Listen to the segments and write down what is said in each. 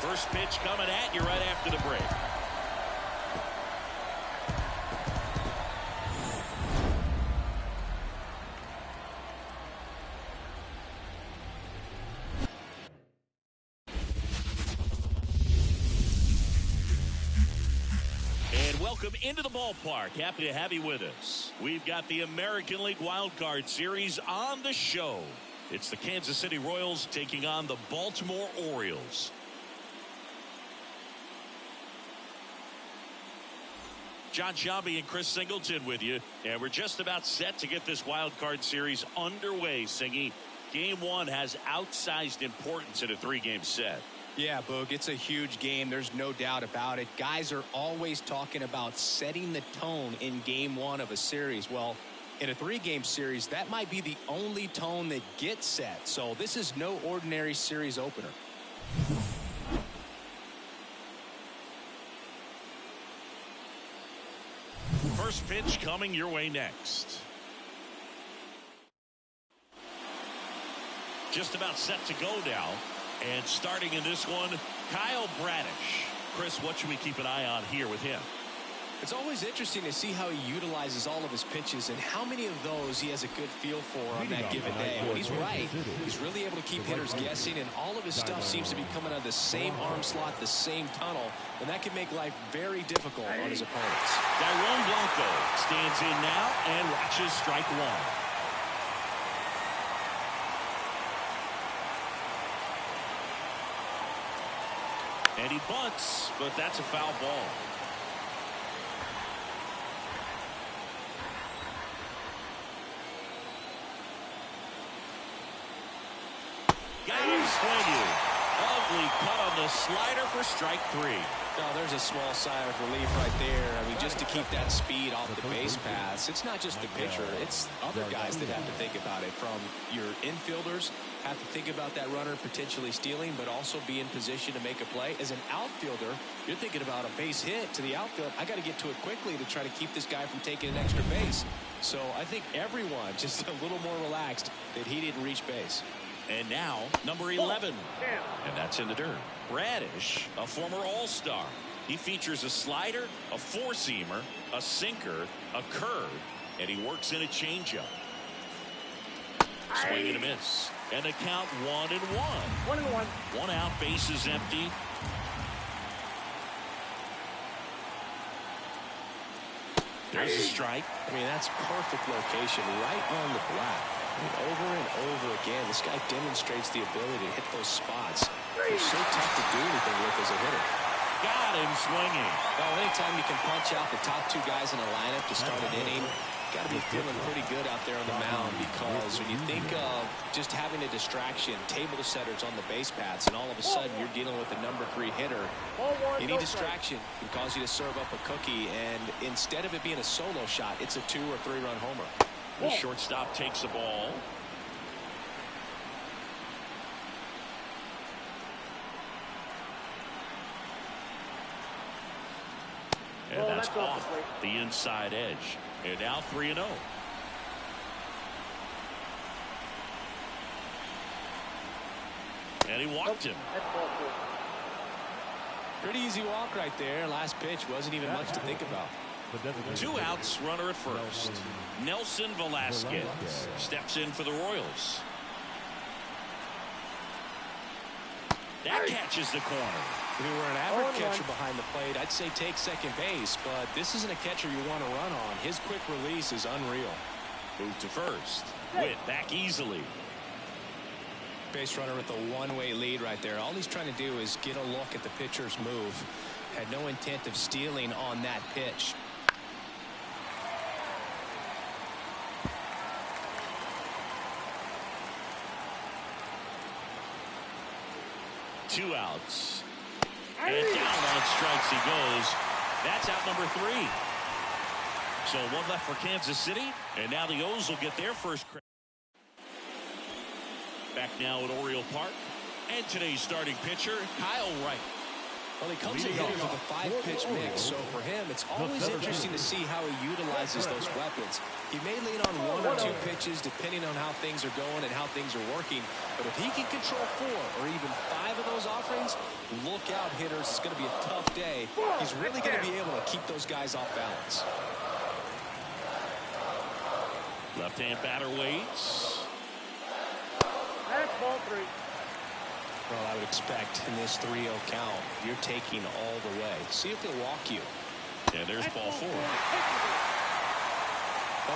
First pitch coming at you right after the break. Welcome into the ballpark. Happy to have you with us. We've got the American League Wild Card Series on the show. It's the Kansas City Royals taking on the Baltimore Orioles. John Shelby and Chris Singleton with you. And we're just about set to get this Wild Card Series underway, Singy. Game one has outsized importance in a three-game set. Yeah, Boog, it's a huge game. There's no doubt about it. Guys are always talking about setting the tone in game one of a series. Well, in a three-game series, that might be the only tone that gets set. So this is no ordinary series opener. First pitch coming your way next. Just about set to go now. And starting in this one, Kyle Bradish. Chris, what should we keep an eye on here with him? It's always interesting to see how he utilizes all of his pitches and how many of those he has a good feel for on that given day. When he's right, he's really able to keep hitters guessing, and all of his stuff seems to be coming out of the same arm slot, the same tunnel, and that can make life very difficult on his opponents. Dairon Blanco stands in now and watches strike one. And he bunts, but that's a foul ball. Got him swinging. Ugly cut on the slider for strike three. Oh, there's a small sigh of relief right there. I mean, just to keep that speed off the base paths. It's not just the pitcher. It's other guys that have to think about it. From your infielders have to think about that runner potentially stealing, but also be in position to make a play. As an outfielder, you're thinking about a base hit to the outfield. I got to get to it quickly to try to keep this guy from taking an extra base. So I think everyone just a little more relaxed that he didn't reach base. And now, number 11. And that's in the dirt. Bradish, a former All-Star. He features a slider, a four-seamer, a sinker, a curve, and he works in a changeup. Swing and a miss. And the count 1-1. 1-1. One out, bases empty. There's a strike. I mean, that's perfect location right on the black. I mean, over and over again, this guy demonstrates the ability to hit those spots. They're so tough to do anything with as a hitter. Got him swinging. Well, anytime you can punch out the top two guys in a lineup to start an inning, got to be feeling pretty good out there on the mound, because when you think of just having a distraction, table setters on the base paths, and all of a sudden you're dealing with a number 3 hitter, any distraction can cause you to serve up a cookie, and instead of it being a solo shot, it's a 2- or 3-run homer. The shortstop takes the ball. And that's off the inside edge. And now 3-0. And he walked him. Pretty easy walk right there. Last pitch wasn't even much to think about. 2 outs, runner at first. Nelson Velasquez steps in for the Royals. That catches the corner. If you were an average catcher behind the plate, I'd say take second base, but this isn't a catcher you want to run on. His quick release is unreal. Move to first. Witt back easily. Base runner with a one-way lead right there. All he's trying to do is get a look at the pitcher's move. Had no intent of stealing on that pitch. Two outs. And down on strikes he goes. That's out number 3. So one left for Kansas City. And now the O's will get their first credit. Back now at Oriole Park. And today's starting pitcher, Kyle Wright. Well, he comes in hitters with a 5-pitch mix, so for him, it's always interesting to see how he utilizes those weapons. He may lean on 1 or 2 pitches depending on how things are going and how things are working, but if he can control 4 or even 5 of those offerings, look out, hitters. It's going to be a tough day. He's really going to be able to keep those guys off balance. Left-hand batter waits. That's ball 3. Well, I would expect in this 3-0 count, you're taking all the way. See if he'll walk you. And there's ball 4. Well,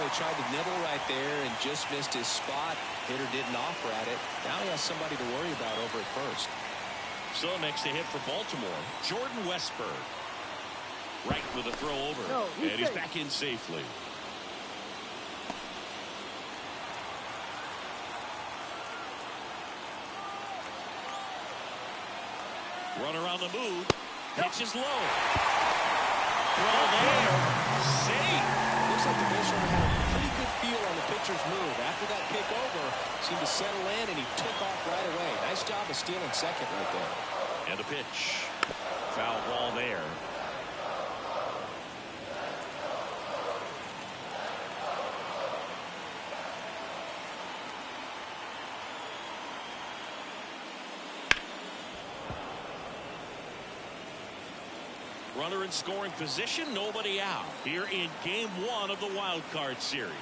he tried to nibble right there and just missed his spot. Hitter didn't offer at it. Now he has somebody to worry about over at first. So next to hit for Baltimore, Jordan Westberg. Right with a throw over. And he's back in safely. Runner on the move. Pitches low. Throw there. Safe. Looks like the base runner had a pretty good feel on the pitcher's move. After that pick over, seemed to settle in, and he took off right away. Nice job of stealing second right there. And the pitch. Foul ball there. Runner in scoring position, nobody out here in game 1 of the wild card series.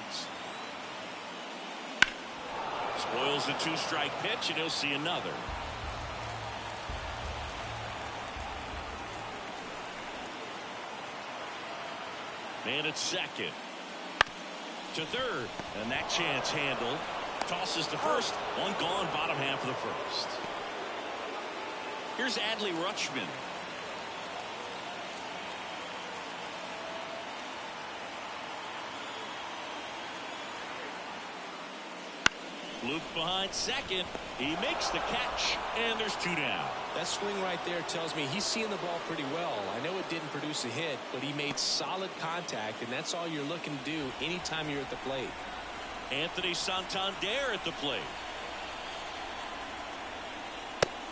Spoils the 2-strike pitch, and he'll see another. Man at second. To third, and that chance handled. Tosses to first. One gone, bottom half of the first. Here's Adley Rutschman. Luke behind second. He makes the catch, and there's 2 down. That swing right there tells me he's seeing the ball pretty well. I know it didn't produce a hit, but he made solid contact, and that's all you're looking to do anytime you're at the plate. Anthony Santander at the plate.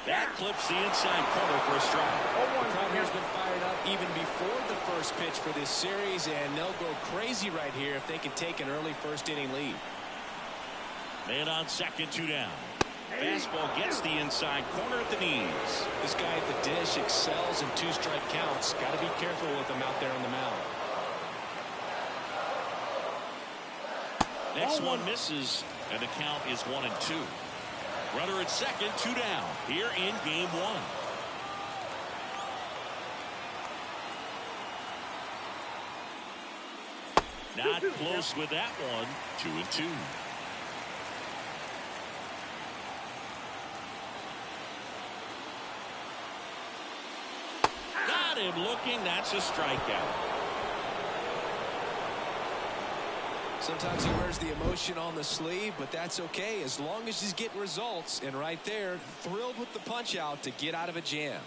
That clips the inside corner for a strike. The crowd here's been fired up even before the first pitch for this series, and they'll go crazy right here if they can take an early first-inning lead. Man on second, 2 down. Fastball gets the inside corner at the knees. This guy at the dish excels in 2-strike counts. Got to be careful with him out there on the mound. Next one misses, and the count is 1-2. Runner at second, 2 down here in game 1. Not close with that one. 2-2. Got him looking. That's a strikeout. Sometimes he wears the emotion on the sleeve, but that's okay as long as he's getting results. And right there, thrilled with the punch out to get out of a jam.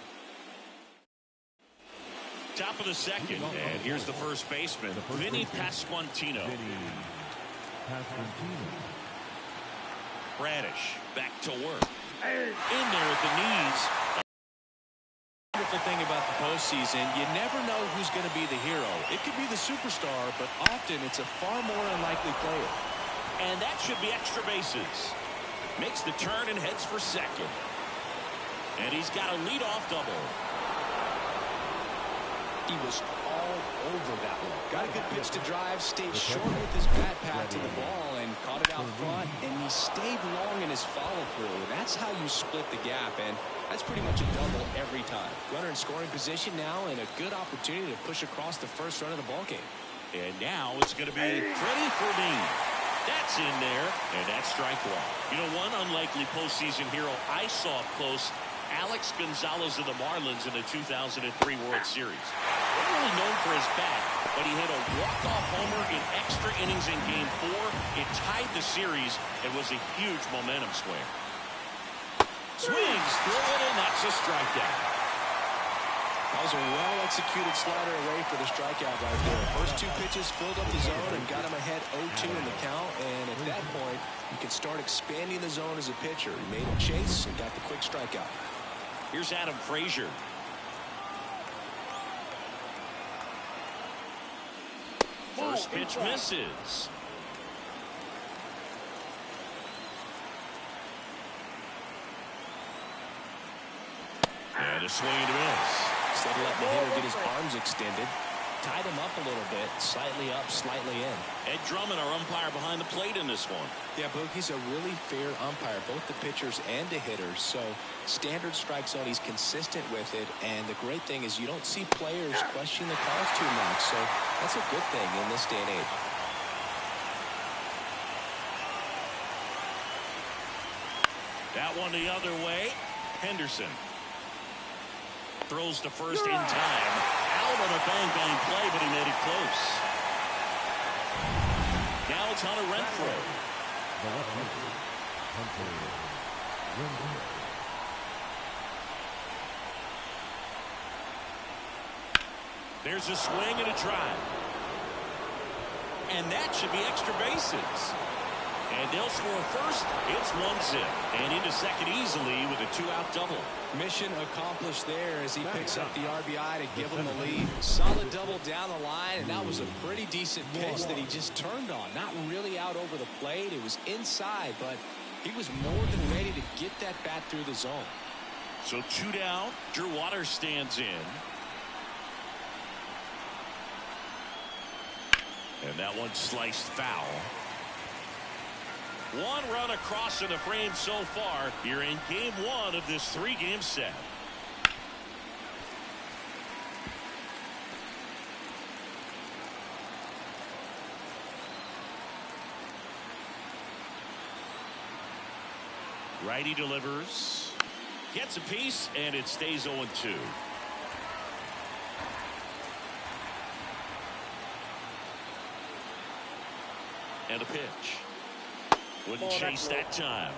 Top of the second, and here's the first baseman, Vinny Pasquantino. Bradish back to work. In there at the knees. Wonderful thing about the postseason, you never know who's going to be the hero. It could be the superstar, but often it's a far more unlikely player. And that should be extra bases. Makes the turn and heads for second. And he's got a leadoff double. He was all over that one. Got a good pitch to drive, stayed short with his bat path to the ball, and caught it out front, and he stayed long in his follow-through. That's how you split the gap, and that's pretty much a double every time. Runner in scoring position now, and a good opportunity to push across the first run of the ballgame. And now it's going to be Freddie Fermin. That's in there, and that's strike 1. You know, one unlikely postseason hero I saw up close, Alex Gonzalez of the Marlins in the 2003 World Series. Not really known for his bat, but he hit a walk-off homer in extra innings in Game 4. It tied the series and was a huge momentum swing. Swings through it, and that's a strikeout. That was a well-executed slider away for the strikeout right there. First 2 pitches filled up the zone and got him ahead 0-2 in the count. And at that point, you can start expanding the zone as a pitcher. He made a chase and got the quick strikeout. Here's Adam Frazier. First pitch misses. And a swing and a miss. Instead of letting the hitter get his arms extended, tied him up a little bit, slightly up, slightly in. Ed Drummond, our umpire behind the plate in this one. Yeah, Boog, he's a really fair umpire, both the pitchers and the hitters. So standard strike zone, he's consistent with it. And the great thing is you don't see players question the calls too much. So that's a good thing in this day and age. That one the other way. Henderson throws to first in time. Out on a bang play, but he made it close. Now it's Hunter Renfroe. There's a swing and a drive. And that should be extra bases. And they'll score first. It's 1-0. And into second easily with a 2-out double. Mission accomplished there as he picks up the RBI to give him the lead. Solid double down the line, and that was a pretty decent pitch that he just turned on. Not really out over the plate. It was inside, but he was more than ready to get that bat through the zone. So 2 down. Drew Waters stands in. And that one sliced foul. 1 run across in the frame so far. You're in game 1 of this 3-game set. Righty delivers. Gets a piece, and it stays 0-2. And a pitch. Wouldn't chase that time.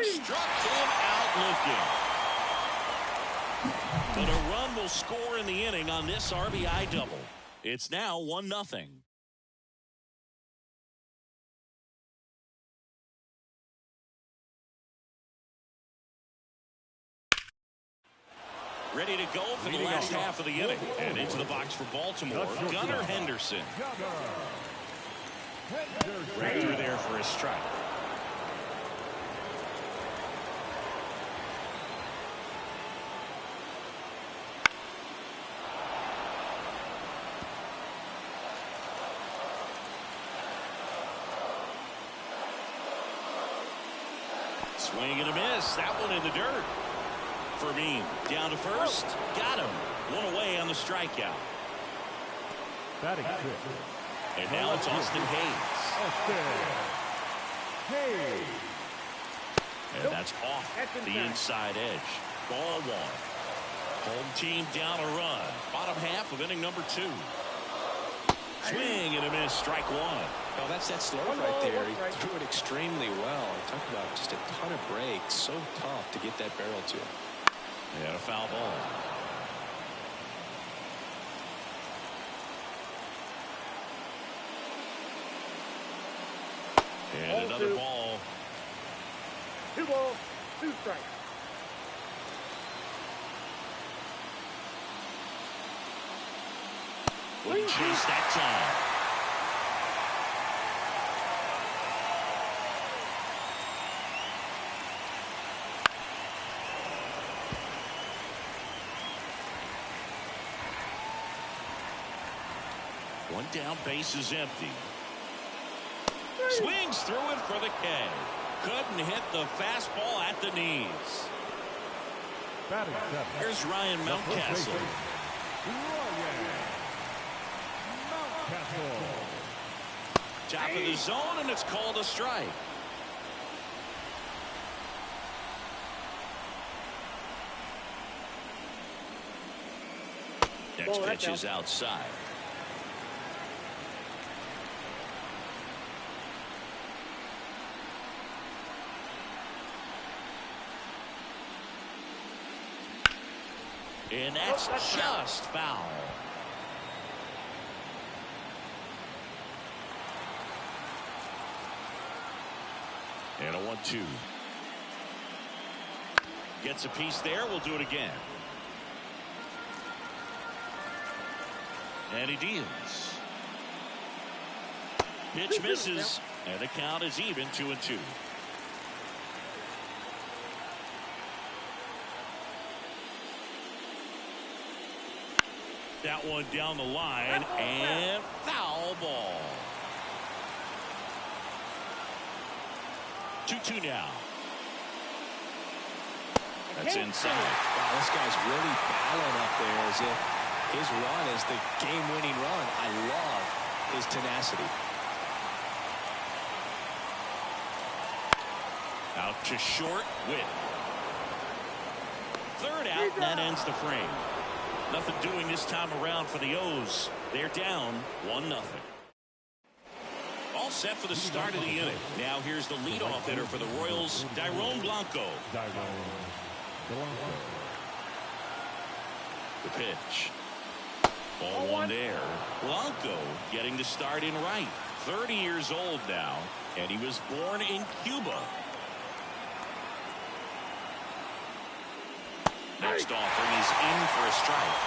Struck him out looking. But a run will score in the inning on this RBI double. It's now 1-0. Ready to go for the last half of the inning. And into the box for Baltimore, Gunnar Henderson. Right through there for a strike. Swing and a miss. That one in the dirt. Fermin down to first. Got him. 1 away on the strikeout. And now it's Austin Hayes. And that's off the inside edge. Ball 1. Home team down a run. Bottom half of inning number 2. Swing and a miss. Strike 1. Well, that's that slope right there. He threw it extremely well. Talk about just a ton of breaks. So tough to get that barrel to him. And a foul ball. And another ball. 2 balls, 2 strikes. Wouldn't chase that time. One down, base is empty. Swings through it for the K. Couldn't hit the fastball at the knees. Here's Ryan Mountcastle. Top of the zone, and it's called a strike. Next pitch is outside. And that's just foul. And a 1-2. Gets a piece there. We'll do it again. And he deals. Pitch misses. And the count is even, 2-2. That one down the line, and foul ball. 2-2 now. That's inside. Wow, this guy's really battling up there as if his run is the game-winning run. I love his tenacity. Out to short, Witt. Third out, and that ends the frame. Nothing doing this time around for the O's. They're down 1-0. All set for the start of the inning. Now here's the leadoff hitter for the Royals, Dairon Blanco. The pitch. Ball one there. Blanco getting the start in right. 30 years old now, and he was born in Cuba. Next offering is in for a strike.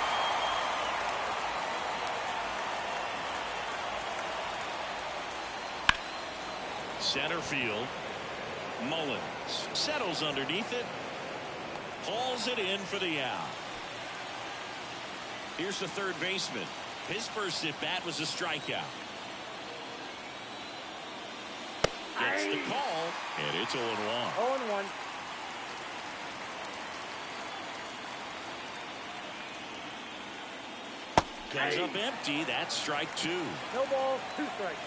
Center field. Mullins settles underneath it. Hauls it in for the out. Here's the third baseman. His first at bat was a strikeout. Gets the call, and it's 0-1. 0-1. Comes up empty. That's strike two. No ball, 2 strikes.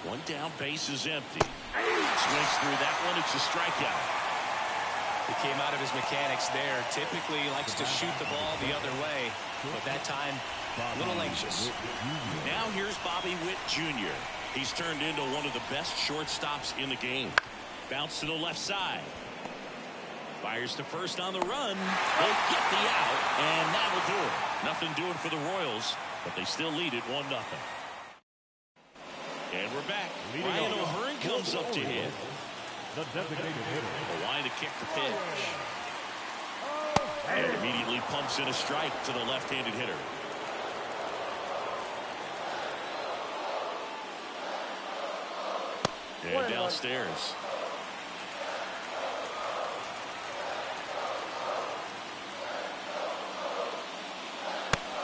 One down, base is empty. Swings through that one. It's a strikeout. He came out of his mechanics there. Typically he likes to shoot the ball the other way, but that time a little anxious. Now here's Bobby Witt Jr. He's turned into one of the best shortstops in the game. Bounce to the left side. Fires to first on the run. They get the out, and that'll do it. Nothing doing for the Royals, but they still lead it 1-0. And we're back. Ryan O'Hearn comes up to hit. The designated hitter. A line to kick the pitch. And immediately pumps in a strike to the left-handed hitter. And downstairs.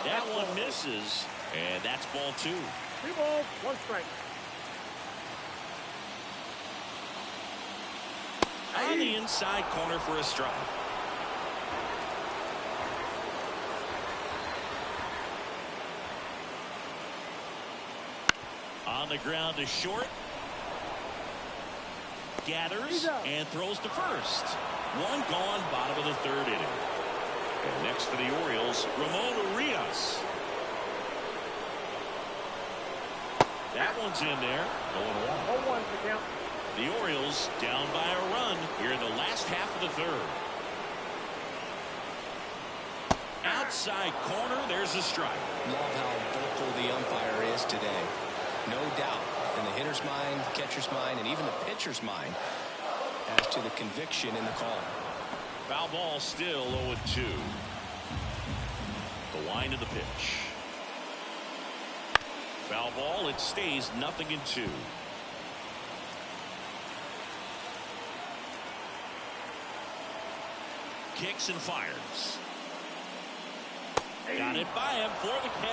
That one misses, and that's ball 2. 3 balls, 1 strike. On the inside corner for a strike. On the ground to short. Gathers and throws to first. One gone, bottom of the third inning. And next for the Orioles, Ramon Urias. That one's in there. 0-1 to count. The Orioles down by a run here in the last half of the third. Outside corner, there's a strike. Love how vocal the umpire is today. No doubt in the hitter's mind, catcher's mind, and even the pitcher's mind as to the conviction in the call. Foul ball still 0-2. The wind of the pitch. Foul ball, it stays 0-2. Kicks and fires. Got it by him for the K.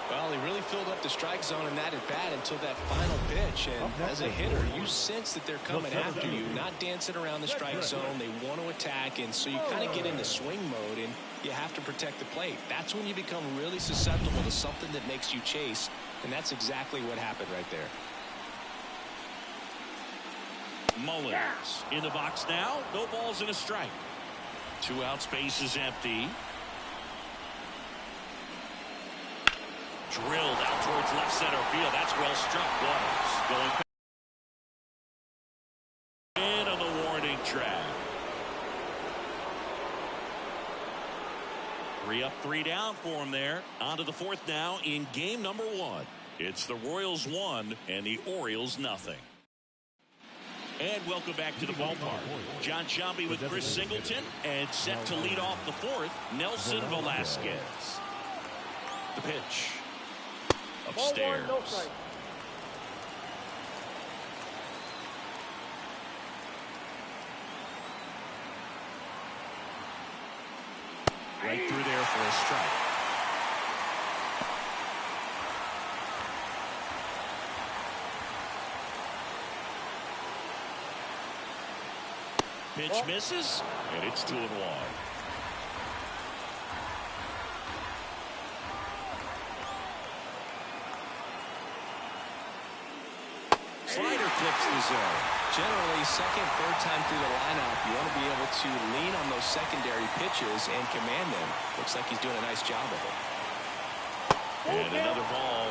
Well, he really filled up the strike zone in that at bat until that final pitch. And as a hitter, you sense that they're coming after you, not dancing around the strike zone. They want to attack, and so you kind of get into swing mode, and you have to protect the plate. That's when you become really susceptible to something that makes you chase, and that's exactly what happened right there. Mullins in the box now. No balls and a strike. 2 outs, base is empty. Drilled out towards left center field. That's well struck. Waters going in on the warning track. 3 up, 3 down for him there. On to the 4th now in game number 1. It's the Royals 1 and the Orioles nothing. And welcome back to the ballpark. John Shambi with Chris Singleton, and set to lead off the fourth, Nelson Velasquez. The pitch. Upstairs. Ball 1, no strike. Right through there for a strike. Pitch misses, and it's 2-1. Slider clips the zone. Generally, second, third time through the lineup, you want to be able to lean on those secondary pitches and command them. Looks like he's doing a nice job of it. And another ball.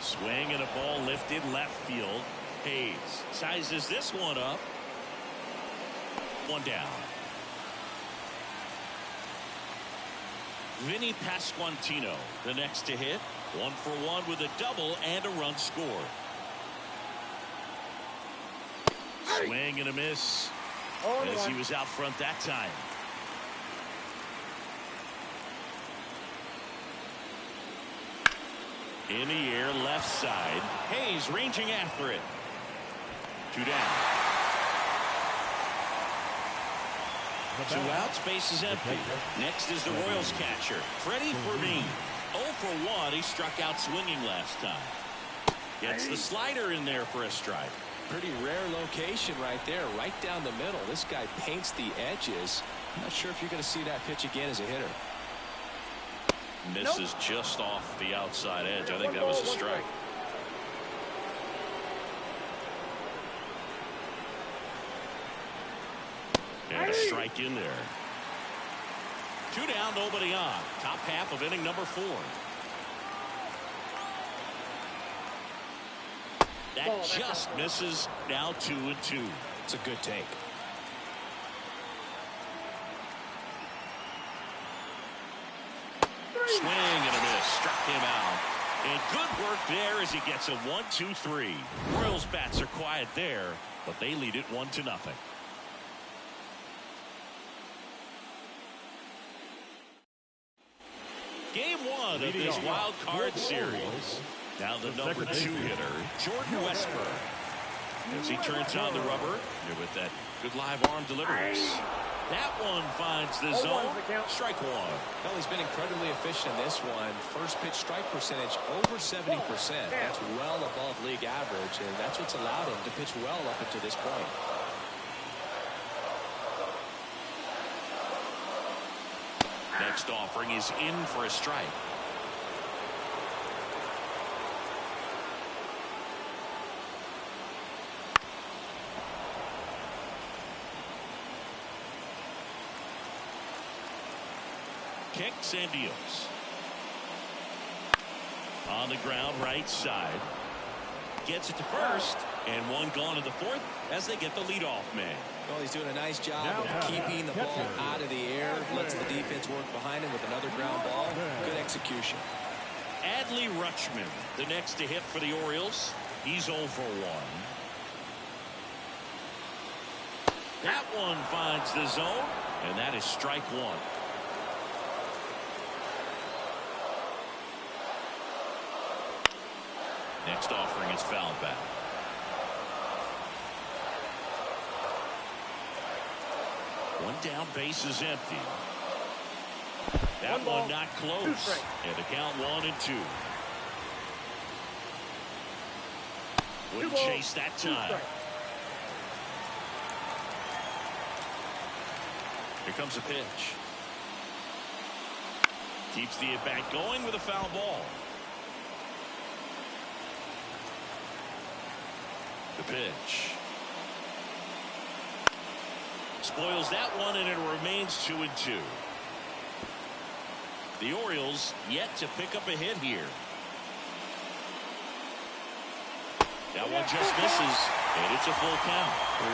Swing and a ball lifted left field. Hayes sizes this one up. One down. Vinny Pasquantino, the next to hit. 1 for 1 with a double and a run scored. Swing and a miss as he was out front that time. In the air, left side. Hayes ranging after it. 2 down. 2 outs, base is empty. Next is the Royals catcher, Freddie Fermin. 0 for 1. He struck out swinging last time. Gets the slider in there for a strike. Pretty rare location right there, right down the middle. This guy paints the edges. I'm not sure if you're going to see that pitch again as a hitter. Misses just off the outside edge. I think that was a strike. And a strike in there. 2 down, nobody on. Top half of inning number 4. That just misses. Now 2-2. It's a good take. Swing and a miss. Struck him out. And good work there as he gets a 1-2-3. Royals bats are quiet there, but they lead it 1-0. Game 1 of this wild card series. Now the number 2 hitter, Jordan Westburg. As he turns on the rubber with that good live arm deliveries. That one finds the zone. Strike 1. Well, he's been incredibly efficient in this one. First pitch strike percentage over 70%. That's well above league average, and that's what's allowed him to pitch well up until this point. Next offering is in for a strike. Kicks and deals. On the ground, right side. Gets it to first, and 1 gone in the 4th as they get the leadoff man. Well, he's doing a nice job of keeping the ball out of the air. Lets the defense work behind him with another ground ball. Good execution. Adley Rutschman, the next to hit for the Orioles. He's 0 for 1. That one finds the zone, and that is strike 1. Next offering is fouled back. One down, base is empty. That one not close. And the count 1-2. Wouldn't chase that time. Here comes a pitch. Keeps the at-bat going with a foul ball. The pitch. Spoils that one, and it remains 2-2. The Orioles yet to pick up a hit here. That one just misses, and it's a full count.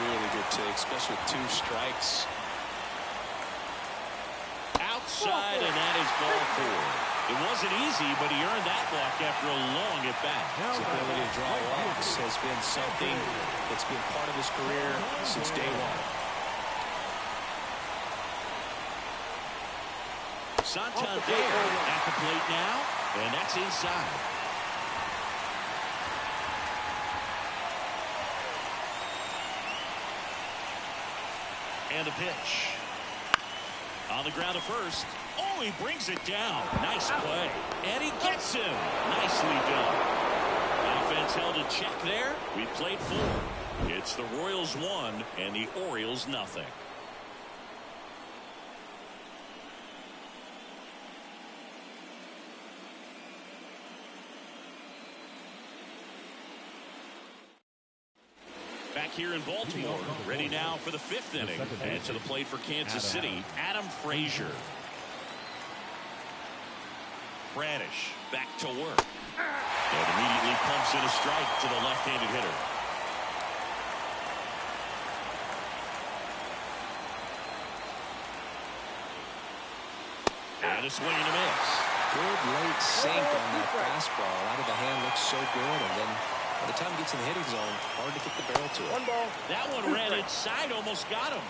Really good take, especially with 2 strikes. side, and that is ball 4. It wasn't easy, but he earned that walk after a long at-bat. His ability to draw walks has been something that's been part of his career since day one. Santander at the plate now, and that's inside. And a pitch. On the ground at first. Oh, he brings it down. Nice play. And he gets him. Nicely done. Offense held in check there. We played 4. It's the Royals 1 and the Orioles nothing. Back here in Baltimore, ready now for the 5th inning. And to the plate for Kansas City, Adam Frazier. Bradish back to work. And immediately pumps in a strike to the left-handed hitter. And a swing and a miss. Good late sink on that fastball. Out of the hand looks so good, and then by the time it gets in the hitting zone, hard to get the barrel to it. 1 ball. That one ran inside, almost got him.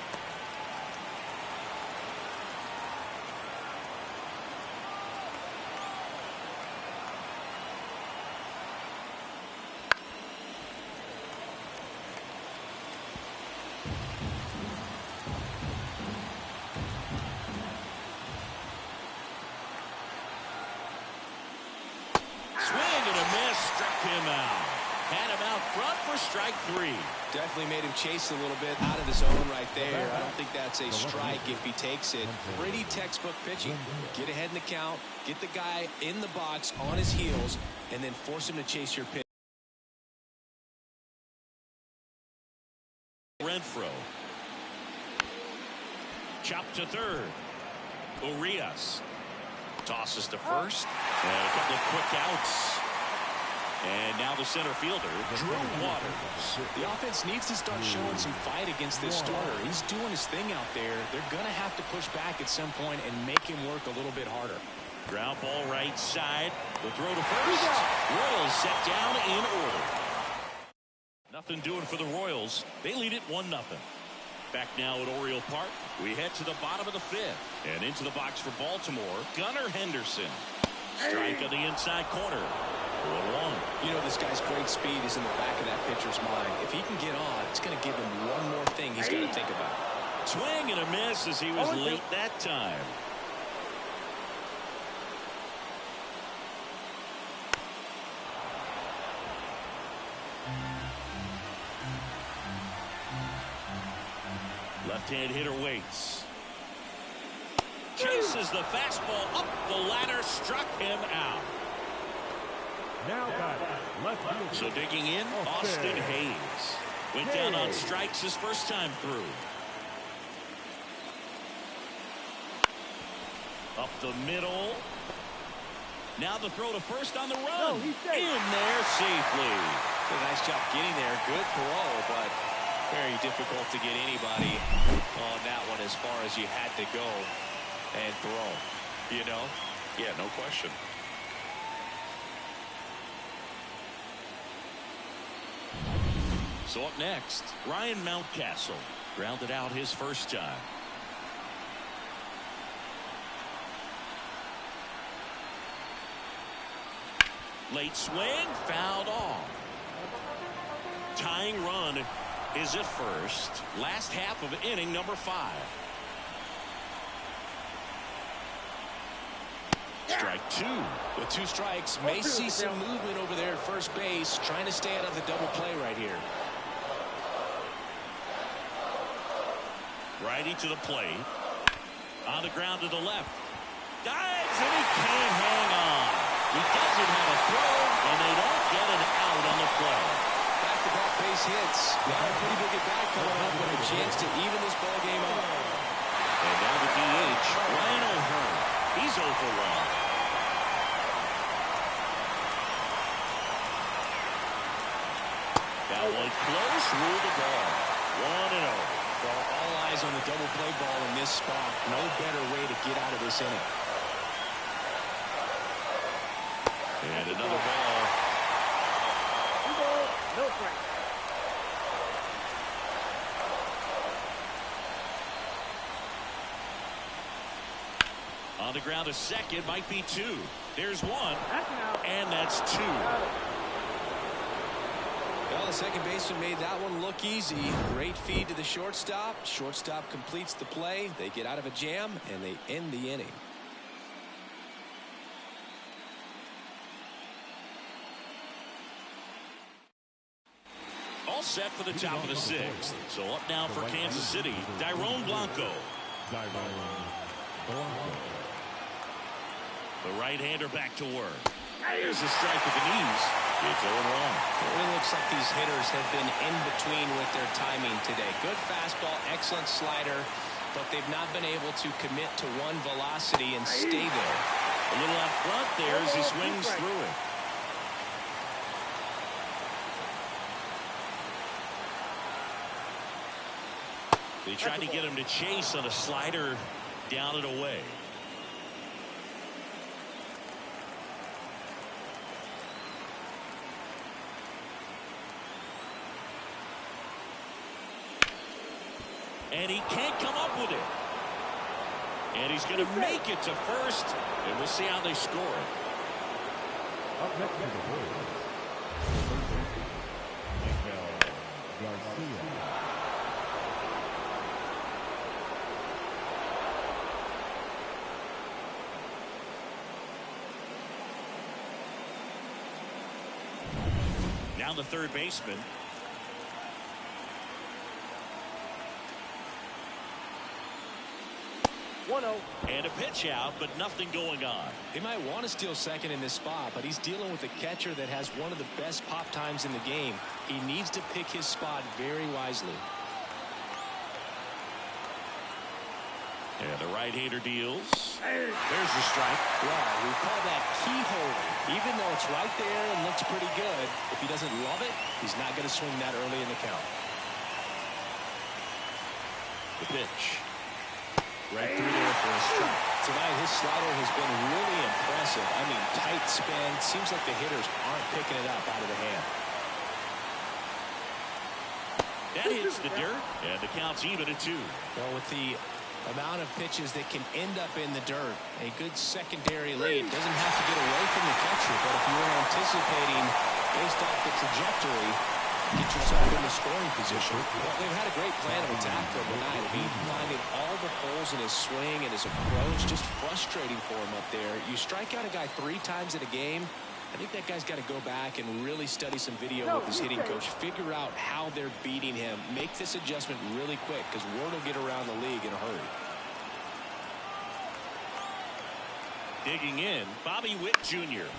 Swing and a miss, struck him out. Had him out front for strike 3. Definitely made him chase a little bit out of the zone right there. I don't think that's a strike if he takes it. Pretty textbook pitching. Get ahead in the count, get the guy in the box on his heels, and then force him to chase your pitch. Renfro. Chopped to third. Urias tosses to first. And a couple of quick outs. And now the center fielder, Drew Waters. The offense needs to start showing some fight against this starter. He's doing his thing out there. They're going to have to push back at some point and make him work a little bit harder. Ground ball right side. The throw to first. Royals set down in order. Nothing doing for the Royals. They lead it 1-0. Back now at Oriole Park. We head to the bottom of the 5th. And into the box for Baltimore, Gunnar Henderson. Strike on the inside corner. 1-1. You know, this guy's great speed is in the back of that pitcher's mind. If he can get on, it's going to give him one more thing he's got to think about. Swing and a miss as he was late that time. Left-hand hitter waits. Chases the fastball up the ladder, struck him out. Now left field. So digging in, Austin Hayes. Went down on strikes his first time through. Up the middle. Now the throw to first on the run. In there safely. Did a nice job getting there. Good throw, but very difficult to get anybody on that one as far as you had to go and throw. You know? Yeah, no question. So up next, Ryan Mountcastle grounded out his first time. Late swing, fouled off. Tying run is at first. Last half of inning number 5. Strike 2. With 2 strikes, may see some movement over there at first base, trying to stay out of the double play right here. Righty to the plate. On the ground to the left. Dives and he can't hang on. He doesn't have a throw, and they don't get an out on the play. Back-to-back base hits. Got a pretty big at-bat coming up with a chance to even this ball game up. And now the DH, Ryan O'Hearn. He's 0 for 1. That one close, ruled the ball. 1-0. Well, all eyes on the double play ball in this spot. No better way to get out of this inning. And another ball. 2 balls, no strikes. On the ground to second, might be 2. There's 1. That's an out. And that's 2. Got it. Well, the second baseman made that one look easy. Great feed to the shortstop. Shortstop completes the play. They get out of a jam, and they end the inning. All set for the top of the 6th. So up now for Kansas City, Dairon Blanco. The right-hander back to work. There's a strike with the knees. It's 0-1. It really looks like these hitters have been in between with their timing today. Good fastball, excellent slider, but they've not been able to commit to one velocity and stay there. A little out front there as he swings through it. They tried to get him to chase on a slider down and away. And he can't come up with it. And he's going to make it to first. And we'll see how they score. Up next to the Orioles. Garcia. Now the third baseman. And a pitch out, but nothing going on. They might want to steal second in this spot, but he's dealing with a catcher that has one of the best pop times in the game. He needs to pick his spot very wisely. And the right-hander deals. There's the strike. Well, we call that keyhole. Even though it's right there and looks pretty good, if he doesn't love it, he's not going to swing that early in the count. The pitch. Right through there for a strike. Tonight, his slider has been really impressive. I mean, tight spin. Seems like the hitters aren't picking it up out of the hand. That hits the dirt, and the count's even at 2. Well, with the amount of pitches that can end up in the dirt, a good secondary lead doesn't have to get away from the catcher, but if you were anticipating based off the trajectory, get yourself in the scoring position. Well, they've had a great plan of attack for him tonight. I mean, finding all the holes in his swing and his approach, just frustrating for him up there. You strike out a guy 3 times in a game, I think that guy's got to go back and really study some video with his hitting coach, figure out how they're beating him, make this adjustment really quick, because word will get around the league in a hurry. Digging in, Bobby Witt Jr.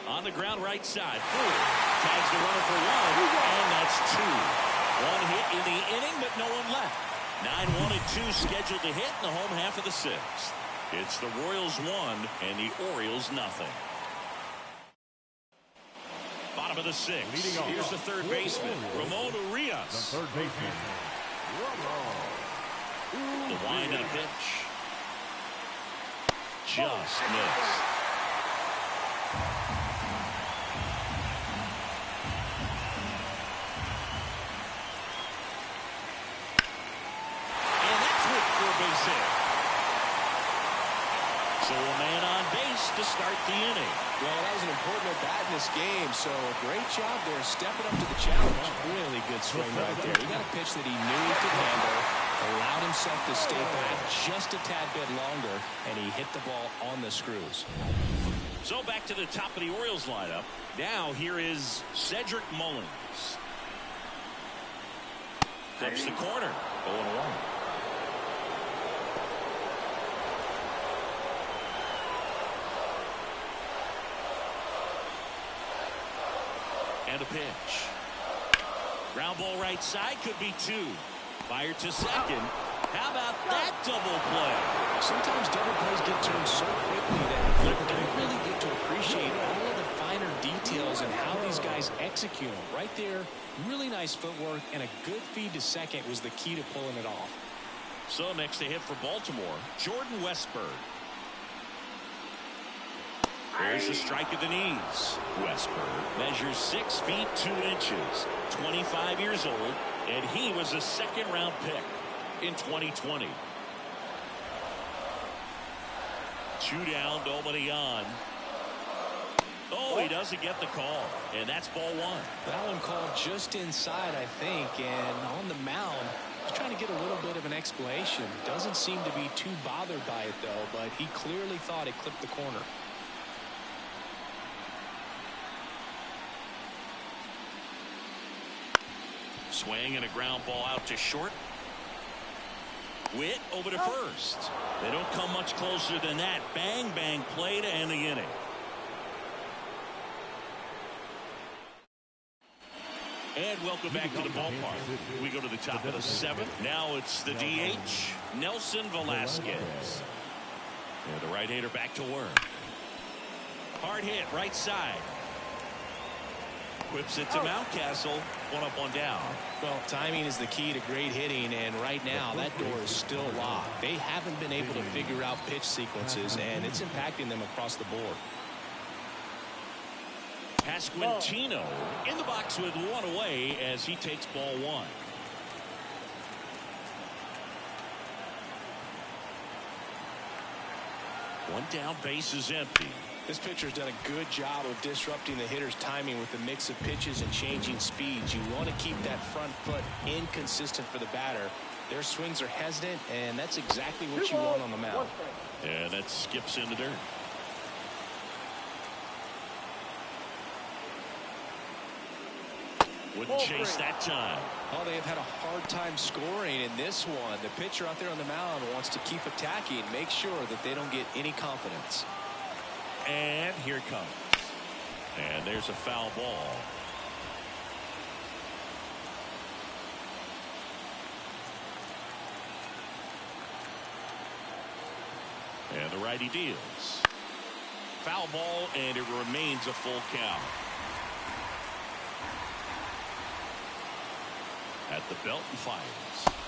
On the ground right side. Fuller tags the runner for 1, and that's 2. 1 hit in the inning, but no one left. 9-1 and 2 scheduled to hit in the home half of the 6th. It's the Royals 1 and the Orioles nothing. Bottom of the 6th. Here's the third baseman, Ramon Urias. The third baseman, Ramon. The wind-up pitch. Just missed. So a man on base to start the inning. Well, that was an important at-bat in this game, so a great job there stepping up to the challenge. Really good swing right there. He got a pitch that he knew he could handle, allowed himself to stay back just a tad bit longer, and he hit the ball on the screws. So back to the top of the Orioles lineup. Now here is Cedric Mullins. Clips the corner. 0-1. And a pitch. Ground ball right side, could be 2. Fired to second. How about that double play? Sometimes double plays get turned so quickly that you don't really get to appreciate all of the finer details and how these guys guys execute them. Right there, really nice footwork, and a good feed to second was the key to pulling it off. So next to hit for Baltimore, Jordan Westburg. There's a strike at the knees. Westburg measures 6 feet 2 inches, 25 years old, and he was a second-round pick in 2020. 2 down, nobody on. Oh, he doesn't get the call, and that's ball 1. That one called just inside, I think, and on the mound, he's trying to get a little bit of an explanation. Doesn't seem to be too bothered by it, though, but he clearly thought it clipped the corner. Swing and a ground ball out to short. Witt over to first. They don't come much closer than that. Bang, bang play to end the inning. And welcome back to the ballpark. We go to the top of the 7th. Now it's the DH, Nelson Velasquez. And the right-hander back to work. Hard hit, right side. Whips it to Mountcastle. 1 up, 1 down. Well, timing is the key to great hitting, and right now that door is still locked. They haven't been able to figure out pitch sequences, and it's impacting them across the board. Pasquantino in the box with 1 away as he takes ball 1. One down, base is empty. This pitcher's done a good job of disrupting the hitter's timing with the mix of pitches and changing speeds. You want to keep that front foot inconsistent for the batter. Their swings are hesitant, and that's exactly what you want on the mound. And that skips in the dirt. Wouldn't chase that time. Oh, they have had a hard time scoring in this one. The pitcher out there on the mound wants to keep attacking, make sure that they don't get any confidence. And here it comes. And there's a foul ball. And the righty deals. Foul ball, and it remains a full count. At the belt and fires.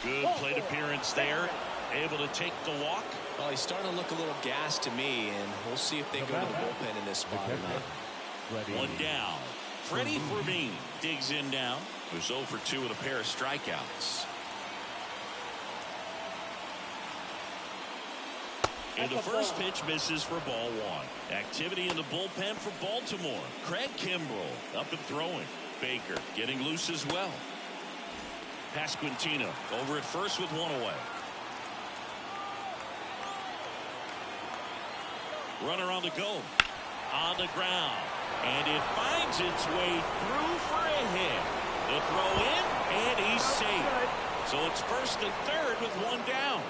Good plate appearance there. Able to take the walk. Well, he's starting to look a little gassed to me, and we'll see if they go to the bullpen in this spot or not. 1 down. Freddie Fermin digs in now. Who's 0 for 2 with a pair of strikeouts. And the first pitch misses for ball 1. Activity in the bullpen for Baltimore. Craig Kimbrell up and throwing. Baker getting loose as well. Pasquantino over at first with 1 away. Runner on the go. On the ground. And it finds its way through for a hit. The throw in, and he's safe. So it's first and third with 1 down.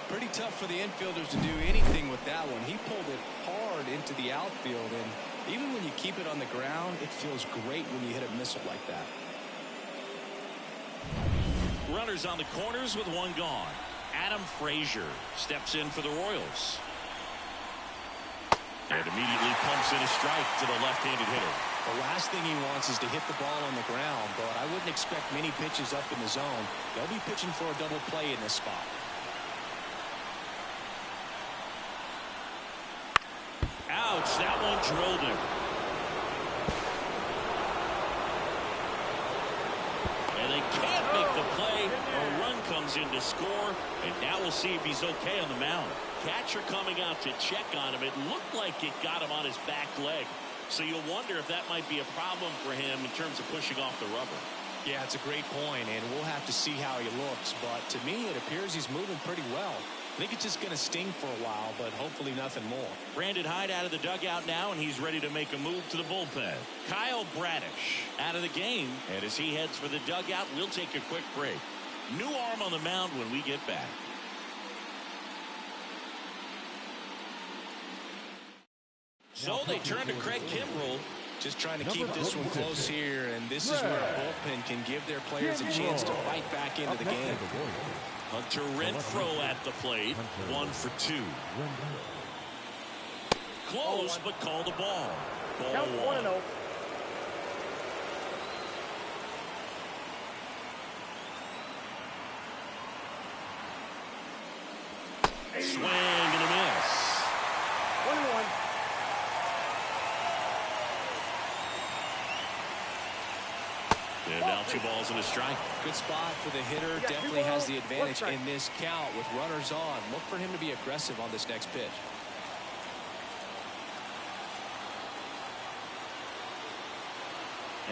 Pretty tough for the infielders to do anything with that one. He pulled it hard into the outfield, and even when you keep it on the ground, it feels great when you hit a missile like that. Runners on the corners with 1 gone. Adam Frazier steps in for the Royals. And immediately pumps in a strike to the left-handed hitter. The last thing he wants is to hit the ball on the ground, but I wouldn't expect many pitches up in the zone. They'll be pitching for a double play in this spot. Ouch, that one drilled him. And they can't make the play. A run comes in to score, and now we'll see if he's okay on the mound. Catcher coming out to check on him. It looked like it got him on his back leg. So you'll wonder if that might be a problem for him in terms of pushing off the rubber. Yeah, it's a great point, and we'll have to see how he looks. But to me, it appears he's moving pretty well. I think it's just going to sting for a while, but hopefully nothing more. Brandon Hyde out of the dugout now, and he's ready to make a move to the bullpen. Kyle Bradish out of the game, and as he heads for the dugout, we'll take a quick break. New arm on the mound when we get back. So they turn to Craig Kimbrell. Just trying to keep this one close here, and this is where a bullpen can give their players a chance to fight back into the game. Hunter Renfroe at the plate, 1 for 2. Close, but call the ball. Count 1-0. Swing and a miss. 1-1. And now 2 balls and a strike. Good spot for the hitter. Definitely has the advantage in this count with runners on. Look for him to be aggressive on this next pitch.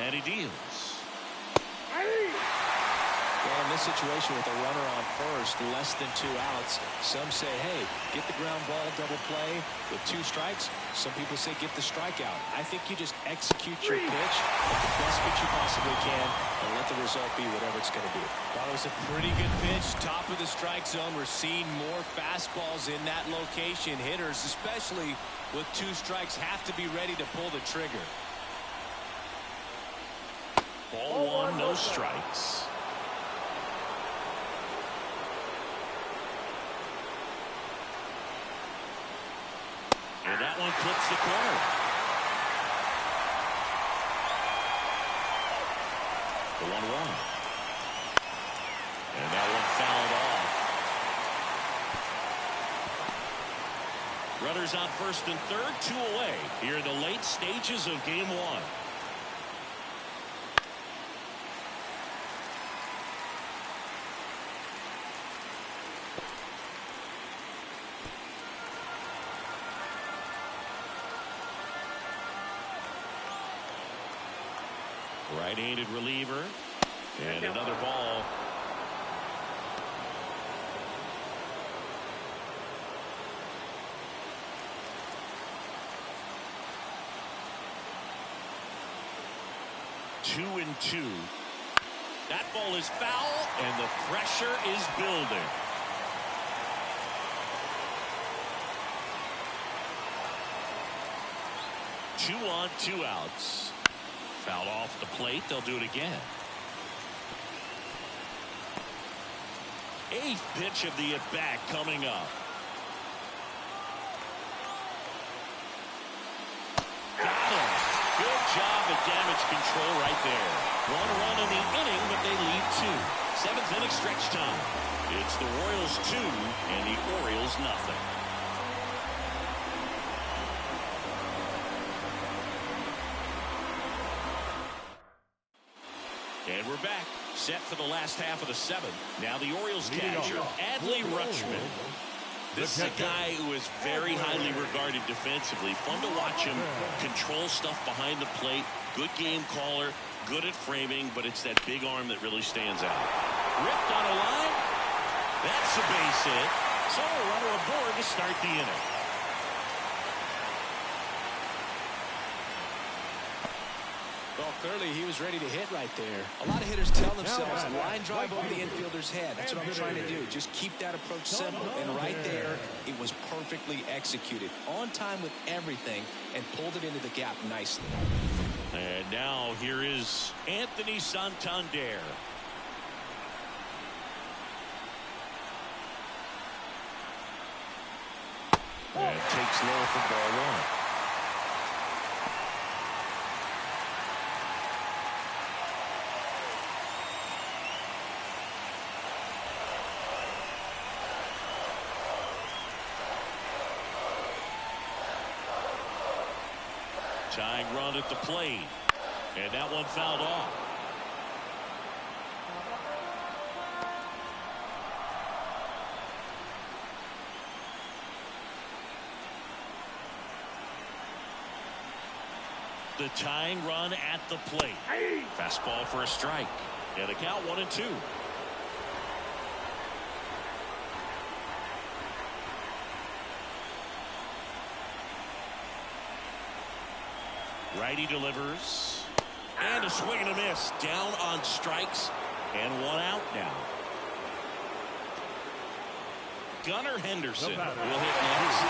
And he deals. Well, in this situation with a runner on first, less than 2 outs, some say, hey, get the ground ball, double play with 2 strikes. Some people say get the strikeout. I think you just execute your pitch at the best pitch you possibly can and let the result be whatever it's going to be. That was a pretty good pitch. Top of the strike zone. We're seeing more fastballs in that location. Hitters, especially with 2 strikes, have to be ready to pull the trigger. Ball 1, no strikes. And that one clips the corner. The 1-1. And that one fouled off. Runners on first and third, 2 away here in the late stages of game 1. Right-handed reliever. And another ball. Two and 2. That ball is foul, and the pressure is building. Two on, 2 outs. Fouled off the plate. They'll do it again. 8th pitch of the at-bat coming up. Got him. Good job at damage control right there. 1 run in the inning, but they lead 2. 7th inning stretch time. It's the Royals 2 and the Orioles nothing. And we're back, set for the last half of the 7th. Now the Orioles catcher, Adley Rutschman. This is a guy who is very highly regarded defensively. Fun to watch him control stuff behind the plate. Good game caller, good at framing, but it's that big arm that really stands out. Ripped on a line. That's a base hit. So a runner aboard to start the inning. Well, clearly he was ready to hit right there. A lot of hitters tell themselves line drive over the infielder's head. That's what I'm trying to do. Just keep that approach simple. And right there, it was perfectly executed. On time with everything and pulled it into the gap nicely. And now here is Anthony Santander. And takes low for ball 1. Tying run at the plate. And that one fouled off. The tying run at the plate. Fastball for a strike. And a count 1-2. Righty delivers. And a swing and a miss. Down on strikes. And 1 out now. Gunnar Henderson will hit next.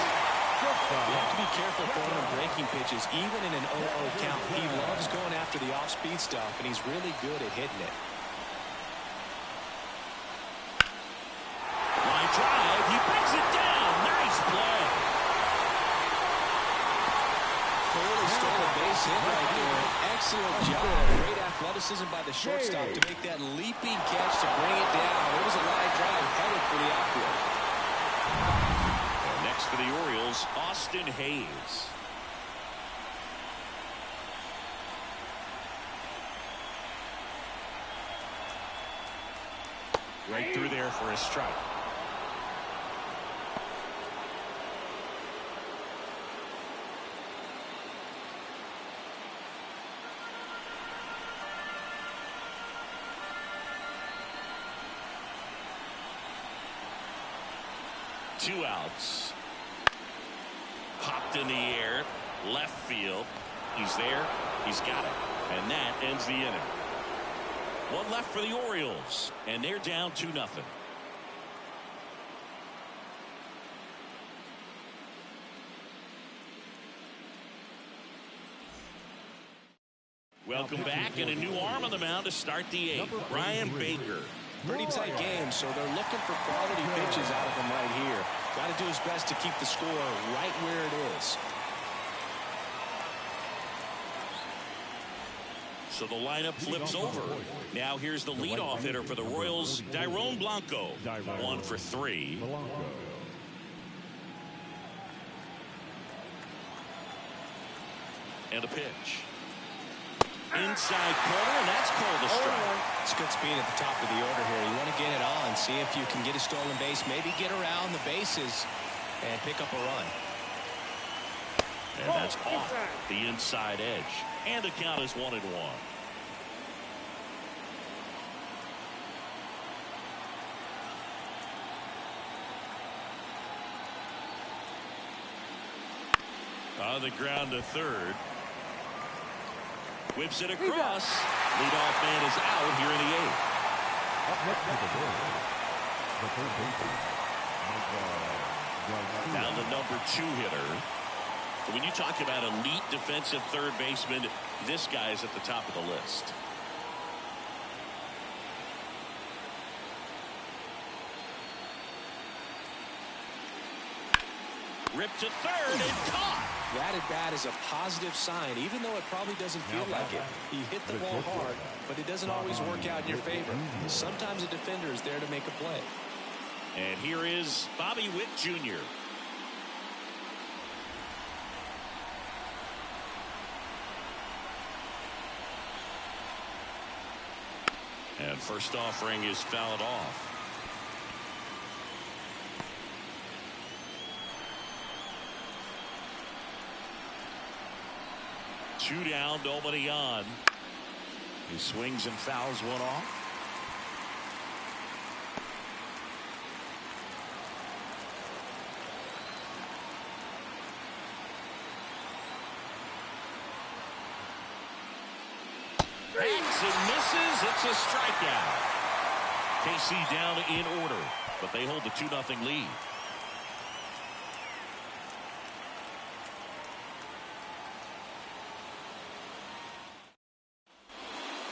You have to be careful throwing him breaking pitches, even in an 0-0 count. He loves going after the off-speed stuff, and he's really good at hitting it. Line drive. He brings it down. Nice play. Clearly stole a base nice hit right there. Excellent job. Great athleticism by the shortstop to make that leaping catch to bring it down. It was a line drive headed for the outfield. And next for the Orioles, Austin Hayes. Right through there for a strike. Two outs. Popped in the air. Left field. He's there. He's got it. And that ends the inning. One left for the Orioles. And they're down 2-0. Welcome back, and a new arm on the mound to start the 8th. Brian Baker. Pretty tight game, so they're looking for quality pitches out of him right here. Got to do his best to keep the score right where it is. So the lineup flips over. Now here's the leadoff hitter for the Royals, Dairon Blanco. 1 for 3. And a pitch. Inside corner, and that's called a strike. It's good speed at the top of the order here. You want to get it on, see if you can get a stolen base, maybe get around the bases and pick up a run. And that's off the inside edge. And the count is 1-1. On the ground to third. Whips it across. Leadoff man is out here in the 8th. Up next to the Orioles, the third baseman. Now the number 2 hitter. When you talk about elite defensive third baseman, this guy is at the top of the list. Ripped to third and caught. That at bat is a positive sign, even though it probably doesn't feel like it. He hit the ball hard, but it doesn't always work out in your favor. Sometimes a defender is there to make a play. And here is Bobby Witt Jr. And first offering is fouled off. Two down, nobody on. He swings and fouls one off. Hacks and misses. It's a strikeout. KC down in order, but they hold the 2-0 lead.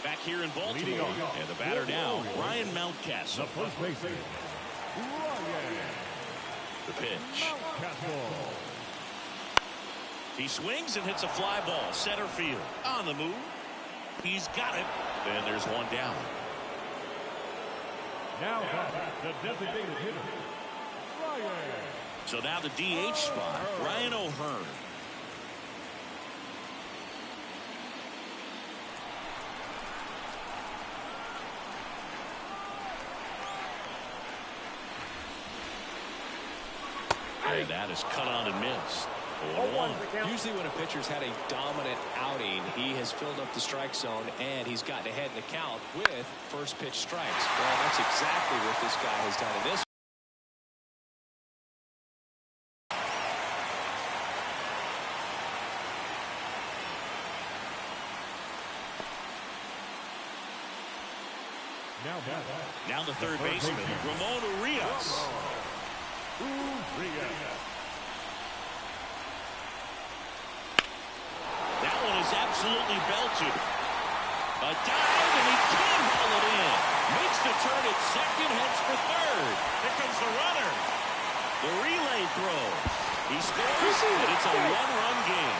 Back here in Baltimore, and the batter now, Ryan Mountcastle. The first baseman, Ryan. The pitch. He swings and hits a fly ball. Center field. On the move. He's got it. And there's one down. Now the designated hitter, Ryan. So now the DH spot, Ryan O'Hearn. And that is cut on and missed. 0-1. Usually when a pitcher's had a dominant outing, he has filled up the strike zone and he's gotten ahead in the count with first pitch strikes. Well, that's exactly what this guy has done in this. Now the third baseman, Ramon Urias. That one is absolutely belted. A dive, and he can't haul it in. Makes the turn at second, heads for third. Here comes the runner. The relay throw. He scores, and it's a one-run game.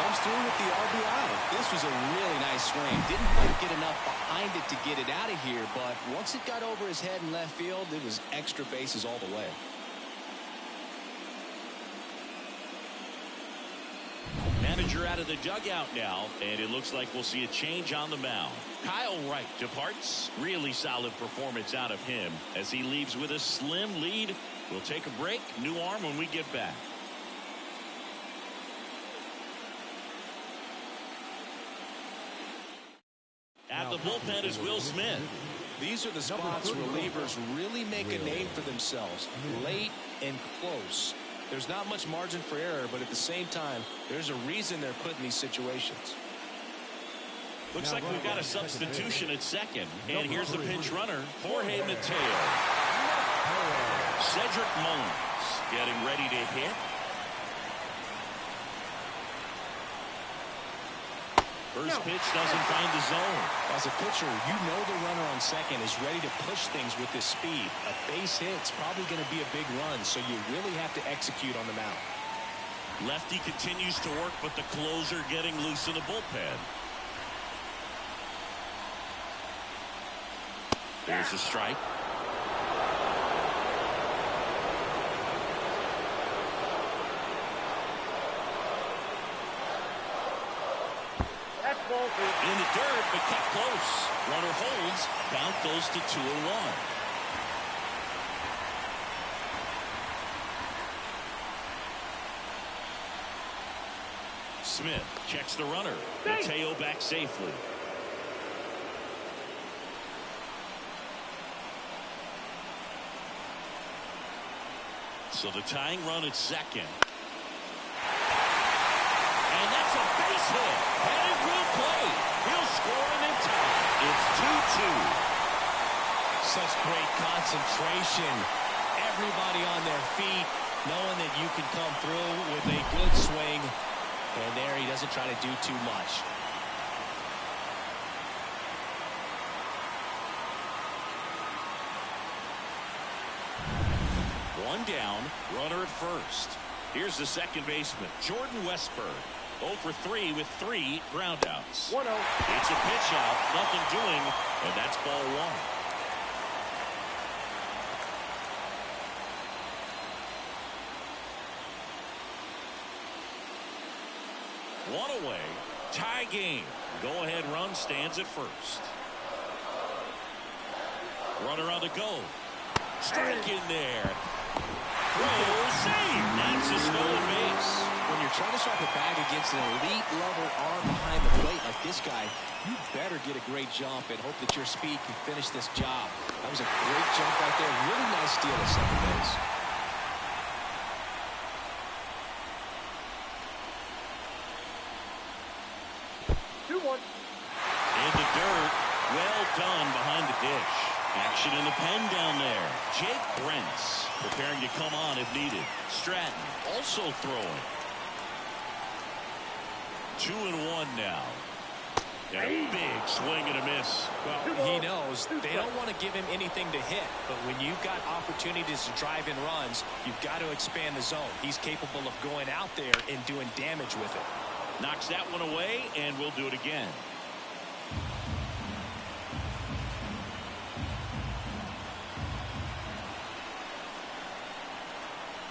Comes through with the RBI. This was a really nice swing. Didn't quite get enough behind it to get it out of here, but once it got over his head in left field, it was extra bases all the way. Manager out of the dugout now, and it looks like we'll see a change on the mound. Kyle Wright departs. Really solid performance out of him as he leaves with a slim lead. We'll take a break. New arm when we get back. At the bullpen is Will Smith. These are the spots relievers really make a name for themselves. Late and close. There's not much margin for error, but at the same time, there's a reason they're put in these situations. Looks like we've got a substitution at second. And here's the pinch runner, Jorge Mateo. Cedric Mullins getting ready to hit. First pitch doesn't find the zone. As a pitcher, you know the runner on second is ready to push things with his speed. A base hit's probably going to be a big run, so you really have to execute on the mound. Lefty continues to work, but the closer getting loose in the bullpen. There's a strike. In the dirt, but kept close. Runner holds. Count goes to 2-1. Smith checks the runner. Mateo back safely. So the tying run at second. And that's a base hit. And it will play. He'll score and then tie. It's 2-2. Such great concentration. Everybody on their feet, knowing that you can come through with a good swing. And there he doesn't try to do too much. One down, runner at first. Here's the second baseman, Jordan Westburg. 0 for 3 with 3 groundouts. 1-0. It's a pitch out, nothing doing, and that's ball one. One away, tie game. Go-ahead run stands at first. Runner on the go. Strike in there. Throw, save. That's a stolen base. When you're trying to strike a bag against an elite level arm behind the plate like this guy, you better get a great jump and hope that your speed can finish this job. That was a great jump right there. Really nice steal at second base. In the dirt. Well done behind the dish. Action in the pen down there. Jake Brentz preparing to come on if needed. Stratton also throwing. 2-1 now. And a big swing and a miss. Well, he knows they don't want to give him anything to hit, but when you've got opportunities to drive in runs, you've got to expand the zone. He's capable of going out there and doing damage with it. Knocks that one away, and we'll do it again.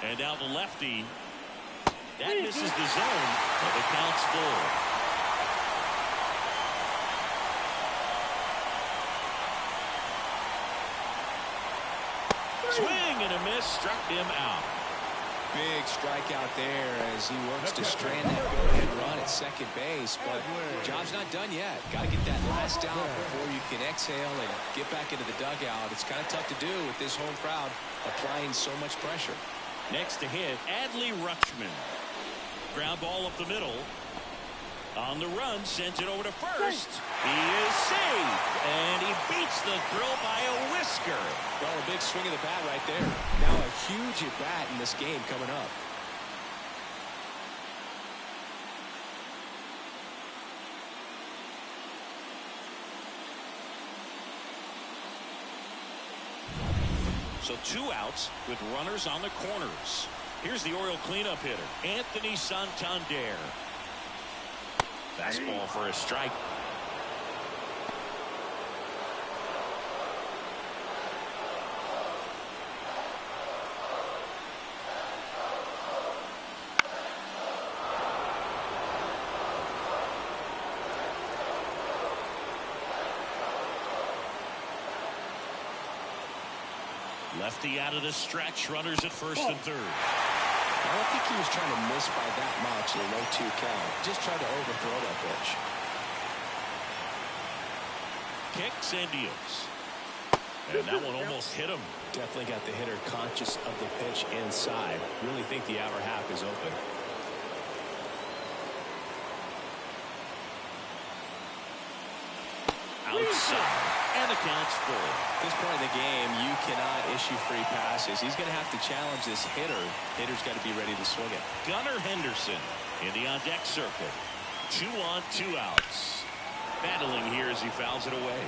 And now the lefty. That misses the zone, but the count's full. Swing and a miss, struck him out. Big strikeout there as he works to strand that go-ahead run at second base, but job's not done yet. Got to get that last out before you can exhale and get back into the dugout. It's kind of tough to do with this home crowd applying so much pressure. Next to hit, Adley Rutschman. Ground ball up the middle. On the run, sends it over to first. He is safe, and he beats the throw by a whisker. Well, a big swing of the bat right there. Now a huge at-bat in this game coming up. So 2 outs with runners on the corners. Here's the Oriole cleanup hitter, Anthony Santander. Fastball for a strike. Lefty out of the stretch. Runners at first and third. I don't think he was trying to miss by that much in a 0-2 count. Just tried to overthrow that pitch. Kicks and deals. And that one almost hit him. Definitely got the hitter conscious of the pitch inside. Really think the outer half is open. Outside. And the count's full. At this point in the game, you cannot issue free passes. He's going to have to challenge this hitter. Hitter's got to be ready to swing it. Gunnar Henderson in the on-deck circle. 2 on, 2 outs. Battling here as he fouls it away.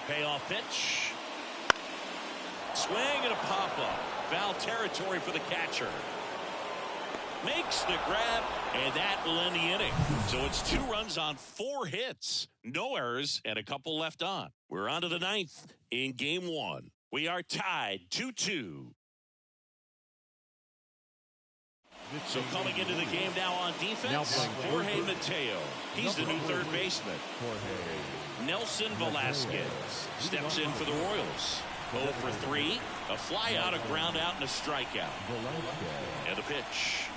Payoff pitch. Swing and a pop-up. Foul territory for the catcher. Makes the grab, and that will end the inning. So it's 2 runs on 4 hits. No errors, and a couple left on. We're on to the 9th in game 1. We are tied 2-2. So coming into the game now on defense, Jorge Mateo. He's the new third baseman. Nelson Velasquez steps in for the Royals. 0 for 3, a fly out, a ground out, and a strikeout. And a pitch.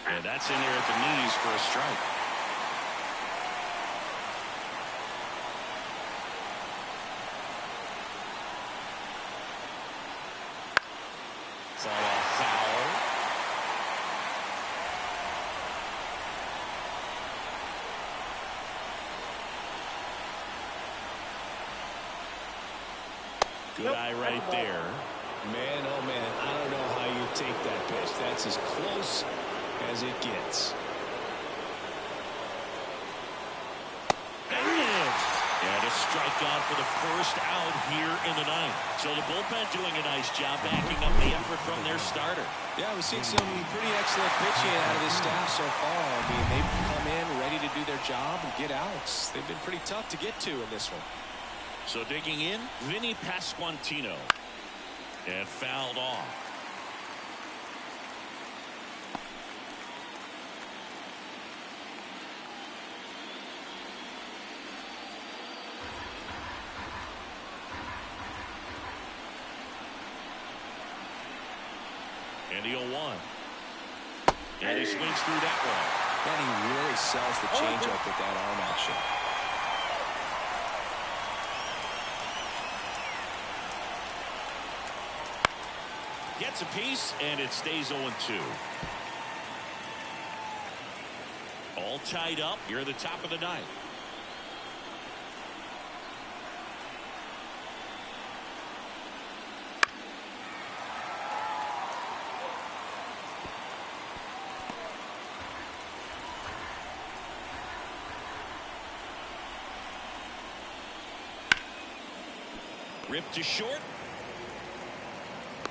And that's in there at the knees for a strike. Ball off foul. Good eye right there. Man, oh man, I don't know how you take that pitch. That's as close as it gets. And a strikeout for the first out here in the 9th. So the bullpen doing a nice job backing up the effort from their starter. Yeah, we've seen some pretty excellent pitching out of this staff so far. I mean, they've come in ready to do their job and get outs. They've been pretty tough to get to in this one. So digging in, Vinny Pasquantino. And fouled off. And the 0-1. And he swings through that one. And he really sells the changeup with that arm action. Gets a piece, and it stays 0-2. All tied up. You're at the top of the 9th. Ripped to short.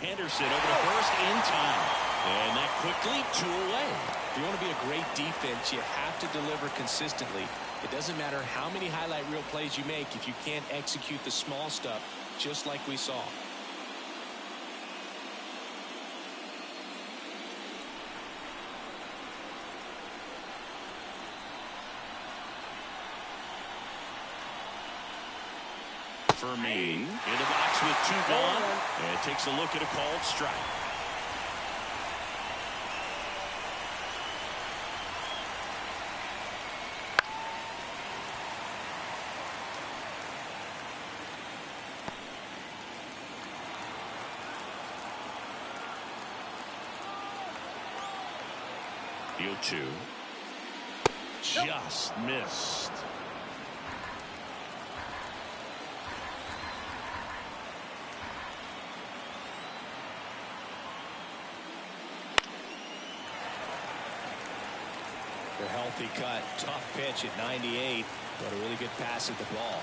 Henderson over to first in time. And that quickly 2 away. If you want to be a great defense, you have to deliver consistently. It doesn't matter how many highlight reel plays you make if you can't execute the small stuff, just like we saw. Fermin in the box with 2 gone, and takes a look at a called strike. The 0-2 just missed. A healthy cut, tough pitch at 98, but a really good pass at the ball.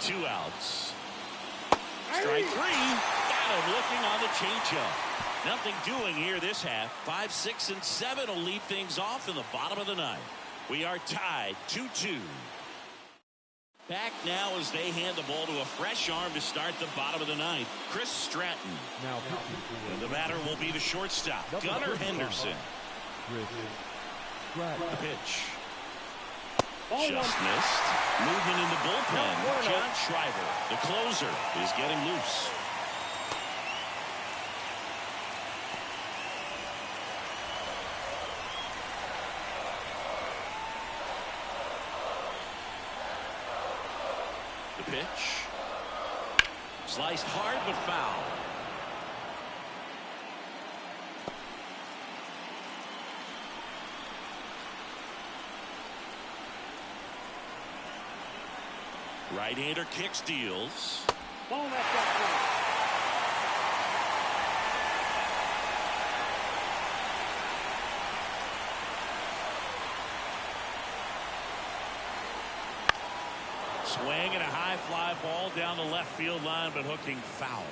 2 outs. Strike 3. Got him looking on the changeup. Nothing doing here this half. 5, 6, and 7 will lead things off in the bottom of the ninth. We are tied 2-2. Back now as they hand the ball to a fresh arm to start the bottom of the ninth. Chris Stratton. Now, And the batter will be the shortstop, Gunnar Henderson. The pitch. Just missed. Moving in the bullpen, John Schreiber, the closer, is getting loose. The pitch. Sliced hard but foul. Right-hander kicks, deals. Ball left that Swing and a high fly ball down the left field line, but hooking foul.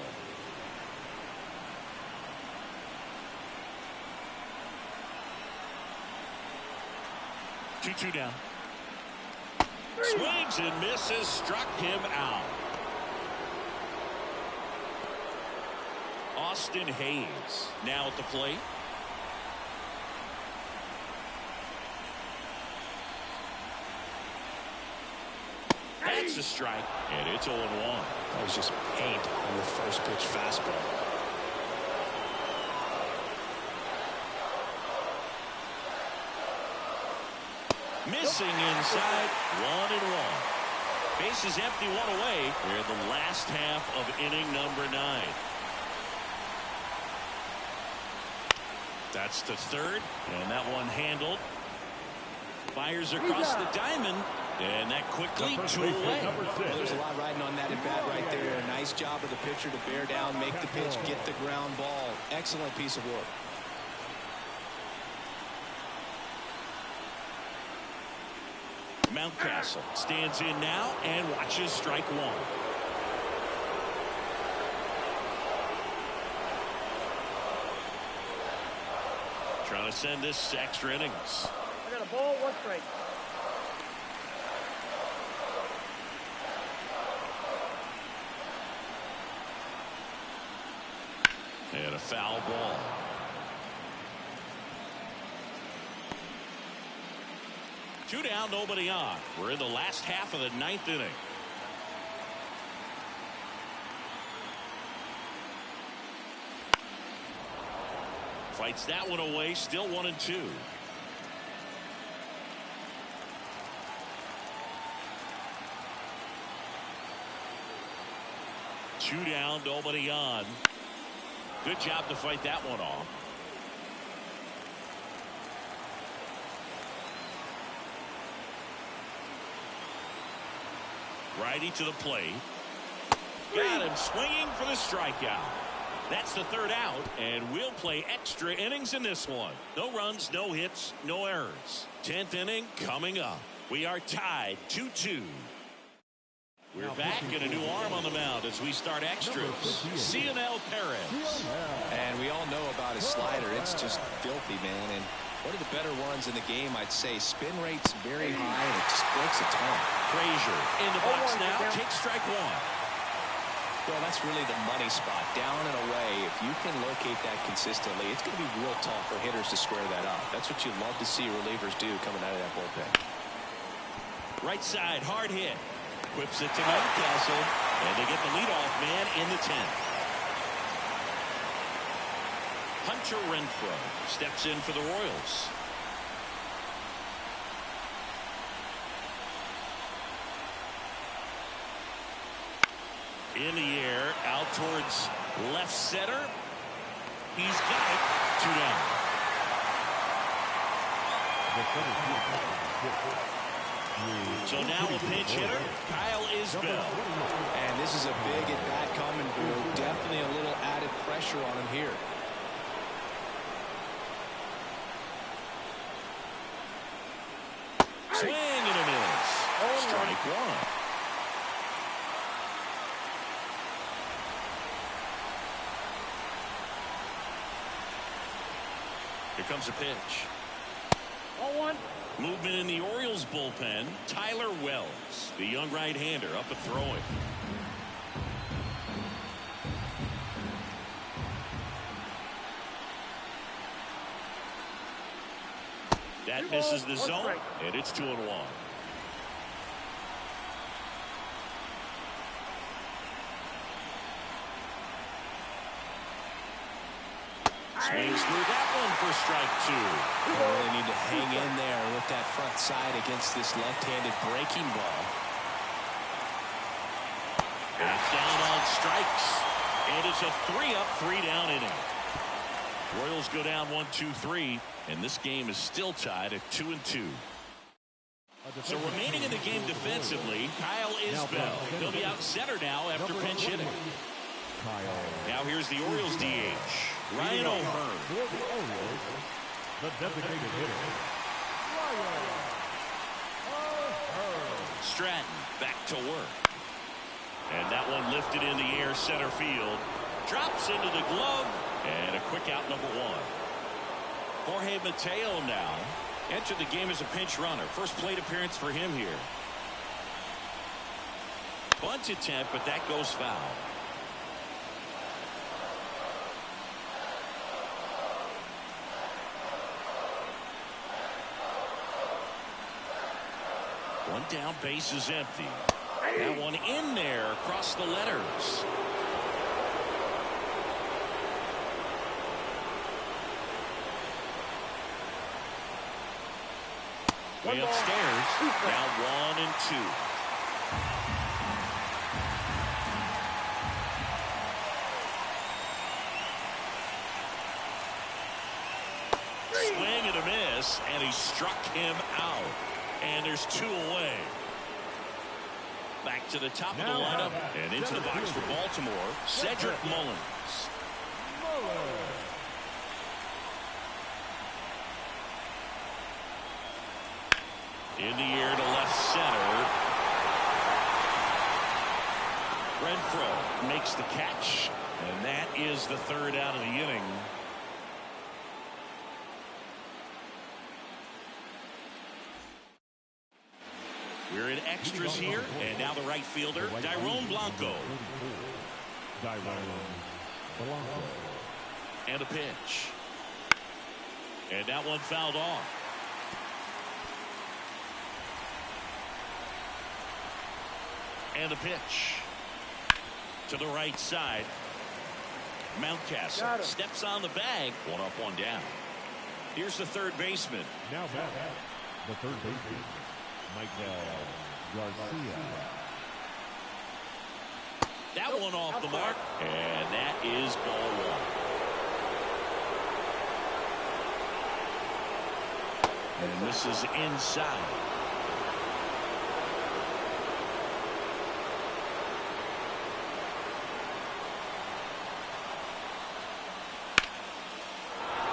Two down. Swings and misses, struck him out. Austin Hayes now at the plate. That's a strike, and it's 0-1. That was just paint on the first pitch fastball. Missing inside, 1-1. Bases empty, 1 away. We're in the last half of inning number 9. That's the third, and that one handled. Fires across the diamond, and that quickly 2 away. Well, there's a lot riding on that at bat right there. A nice job of the pitcher to bear down, make the pitch, get the ground ball. Excellent piece of work. Mountcastle stands in now and watches strike 1. Trying to send this to extra innings. I got a ball, 1 strike. And a foul ball. Two down, nobody on. We're in the last half of the 9th inning. Fights that one away, still 1-2. Two down, nobody on. Good job to fight that one off. Righty to the plate. Got him swinging for the strikeout. That's the third out, and we'll play extra innings in this one. No runs, no hits, no errors. 10th inning coming up. We are tied 2-2. We're back in a new arm on the mound as we start extras. Cionel Perez. And we all know about his slider. It's just filthy, man. And one of the better ones in the game, I'd say. Spin rate's very high, and it just breaks a ton. Frazier in the box now. Takes strike 1. Well, that's really the money spot. Down and away. If you can locate that consistently, it's going to be real tough for hitters to square that up. That's what you love to see relievers do coming out of that bullpen. Right side, hard hit. Whips it to Mountcastle, and they get the leadoff man in the 10th. Hunter Renfroe steps in for the Royals. In the air, out towards left center. He's got it. 2 down. So now a pinch hitter, Kyle Isbell. And this is a big at-bat coming through. Definitely a little added pressure on him here. Swing and a miss. Strike 1. Here comes a pitch. 0-1. Movement in the Orioles bullpen. Tyler Wells, the young right-hander, up and throwing. That misses the zone, and it's 2-1. Swings through that one for strike 2. They really need to hang in there with that front side against this left-handed breaking ball. And it's down on strikes. And it's a 3-up, 3-down inning. Royals go down 1-2-3, and this game is still tied at 2-2. So remaining in the game defensively, Kyle Isbell. He'll be out center now after pinch hitting. Now here's the Orioles DH, Ryan O'Hearn. For the Orioles, the designated hitter, Ryan O'Hearn. Stratton back to work. And that one lifted in the air center field. Drops into the glove. And a quick out, number 1. Jorge Mateo now entered the game as a pinch runner. First plate appearance for him here. Bunt attempt, but that goes foul. One down, base is empty. That one in there across the letters. Way upstairs. Now 1-2. Swing and a miss, and he struck him out. And there's 2 away. Back to the top of the lineup and into the box for Baltimore, Cedric Mullins. In the air to left center. Renfroe makes the catch, and that is the 3rd out of the inning. We're in extras here, and now the right fielder, Dairon Blanco. And a pitch. And that one fouled off. And a pitch. To the right side. Mountcastle steps on the bag. 1 up, 1 down. Here's the third baseman. Now back, the third baseman, Miguel Garcia. That one off the mark, and that is ball 1. And this is inside.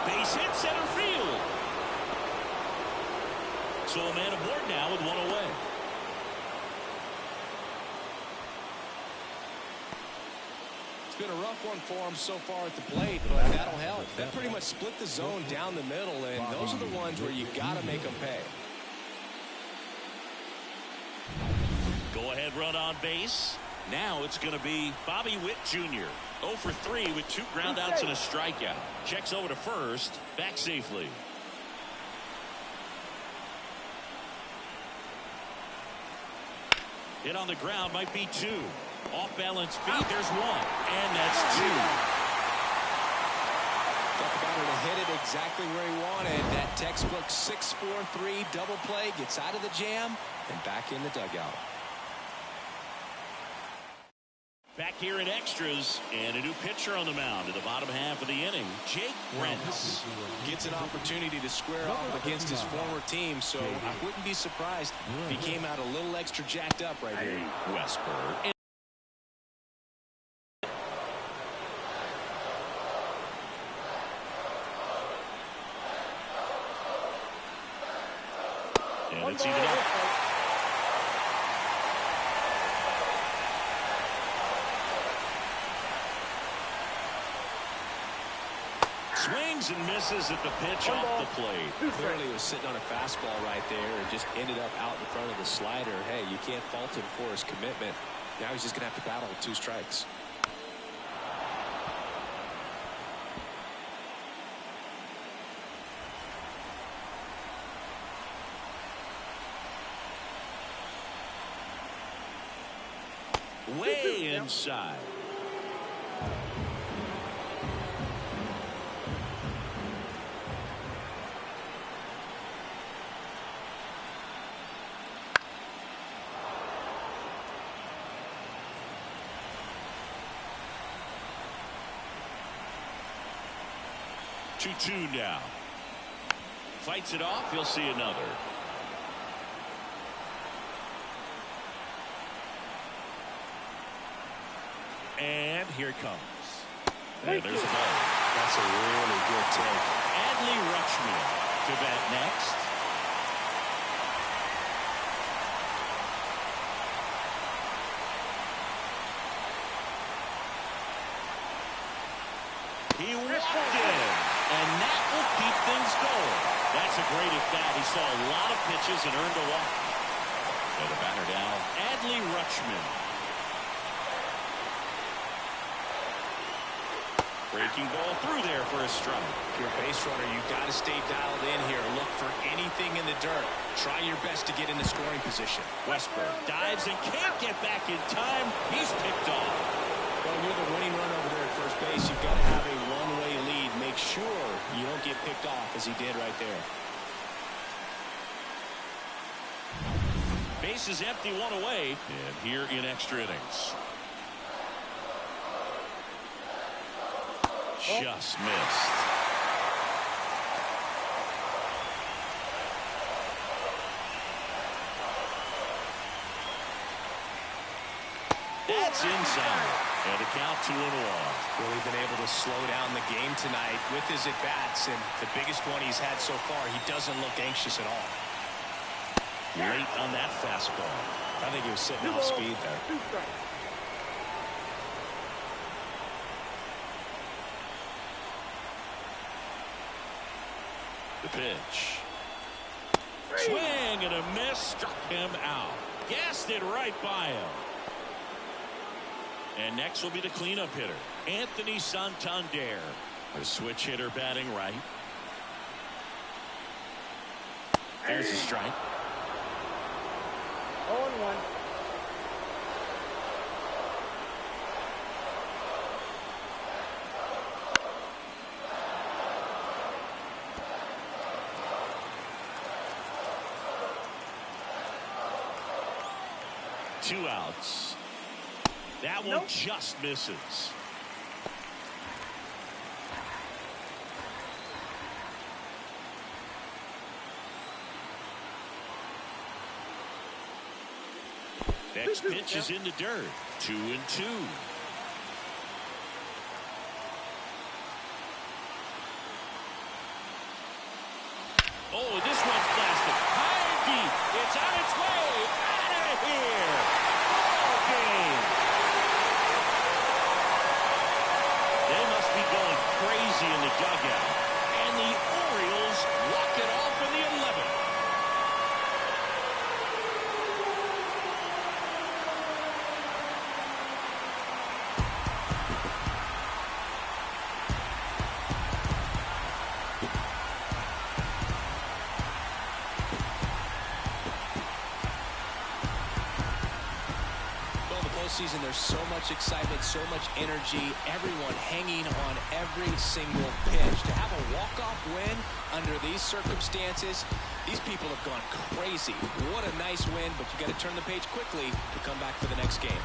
Base hit center field. So a man aboard now with 1 away. It's been a rough one for him so far at the plate, but that'll help. That pretty much split the zone down the middle, and those are the ones where you got to make them pay. Go ahead run on base. Now it's going to be Bobby Witt Jr. 0 for 3 with 2 groundouts and a strikeout. Checks over to first. Back safely. Hit on the ground might be 2. Off balance feet. There's 1. And that's 2. Talk about it to hit it exactly where he wanted. That textbook 6-4-3 double play gets out of the jam and back in the dugout. Back here in extras, and a new pitcher on the mound in the bottom half of the inning, Jake Brentz. Gets an opportunity to square off against his former team, so I wouldn't be surprised if he came out a little extra jacked up right here. Westberg. And it's even up. Swings and misses at the pitch off the plate. Clearly he was sitting on a fastball right there and just ended up out in front of the slider. Hey, you can't fault him for his commitment. Now he's just going to have to battle with 2 strikes. Way inside. Two now. Fights it off. He'll see another. And here it comes. And there's a ball. That's a really good take. Adley Rutschman to bat next. He walked in, and that will keep things going. That's a great at bat. He saw a lot of pitches and earned a walk. And the batter now, Adley Rutschman. Breaking ball through there for a strike. If you're a base runner, you've got to stay dialed in here. Look for anything in the dirt. Try your best to get in the scoring position. Westberg dives and can't get back in time. He's picked off. Well, you're the winning run over there at first base. You've got to have a one-way lead. Make sure you don't get picked off as he did right there. Base is empty, 1 away. And here in extra innings. Just missed. That's inside. And a count 2-1. Really been able to slow down the game tonight with his at-bats, and the biggest one he's had so far, he doesn't look anxious at all. Late on that fastball. I think he was sitting off speed there. The pitch. Swing and a miss. Struck him out. Gassed it right by him. And next will be the cleanup hitter, Anthony Santander. The switch hitter batting right. There's a strike. 0-1. Two outs. That one just misses. Next pitch is in the dirt. 2-2. Oh, this one's blasted. High and deep. It's on its way. Out of here. Ball game. They must be going crazy in the dugout. And the Orioles walk it off in the 11th. Season, there's so much excitement, so much energy, everyone hanging on every single pitch. To have a walk-off win under these circumstances, these people have gone crazy. What a nice win, but you got to turn the page quickly to come back for the next game.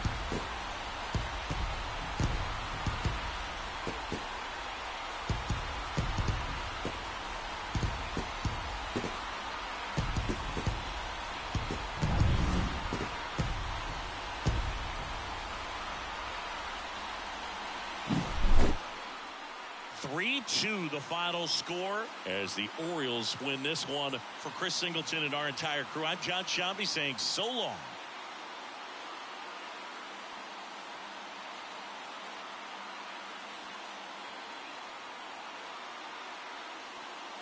The final score as the Orioles win this one. For Chris Singleton and our entire crew, I'm John Shambi saying so long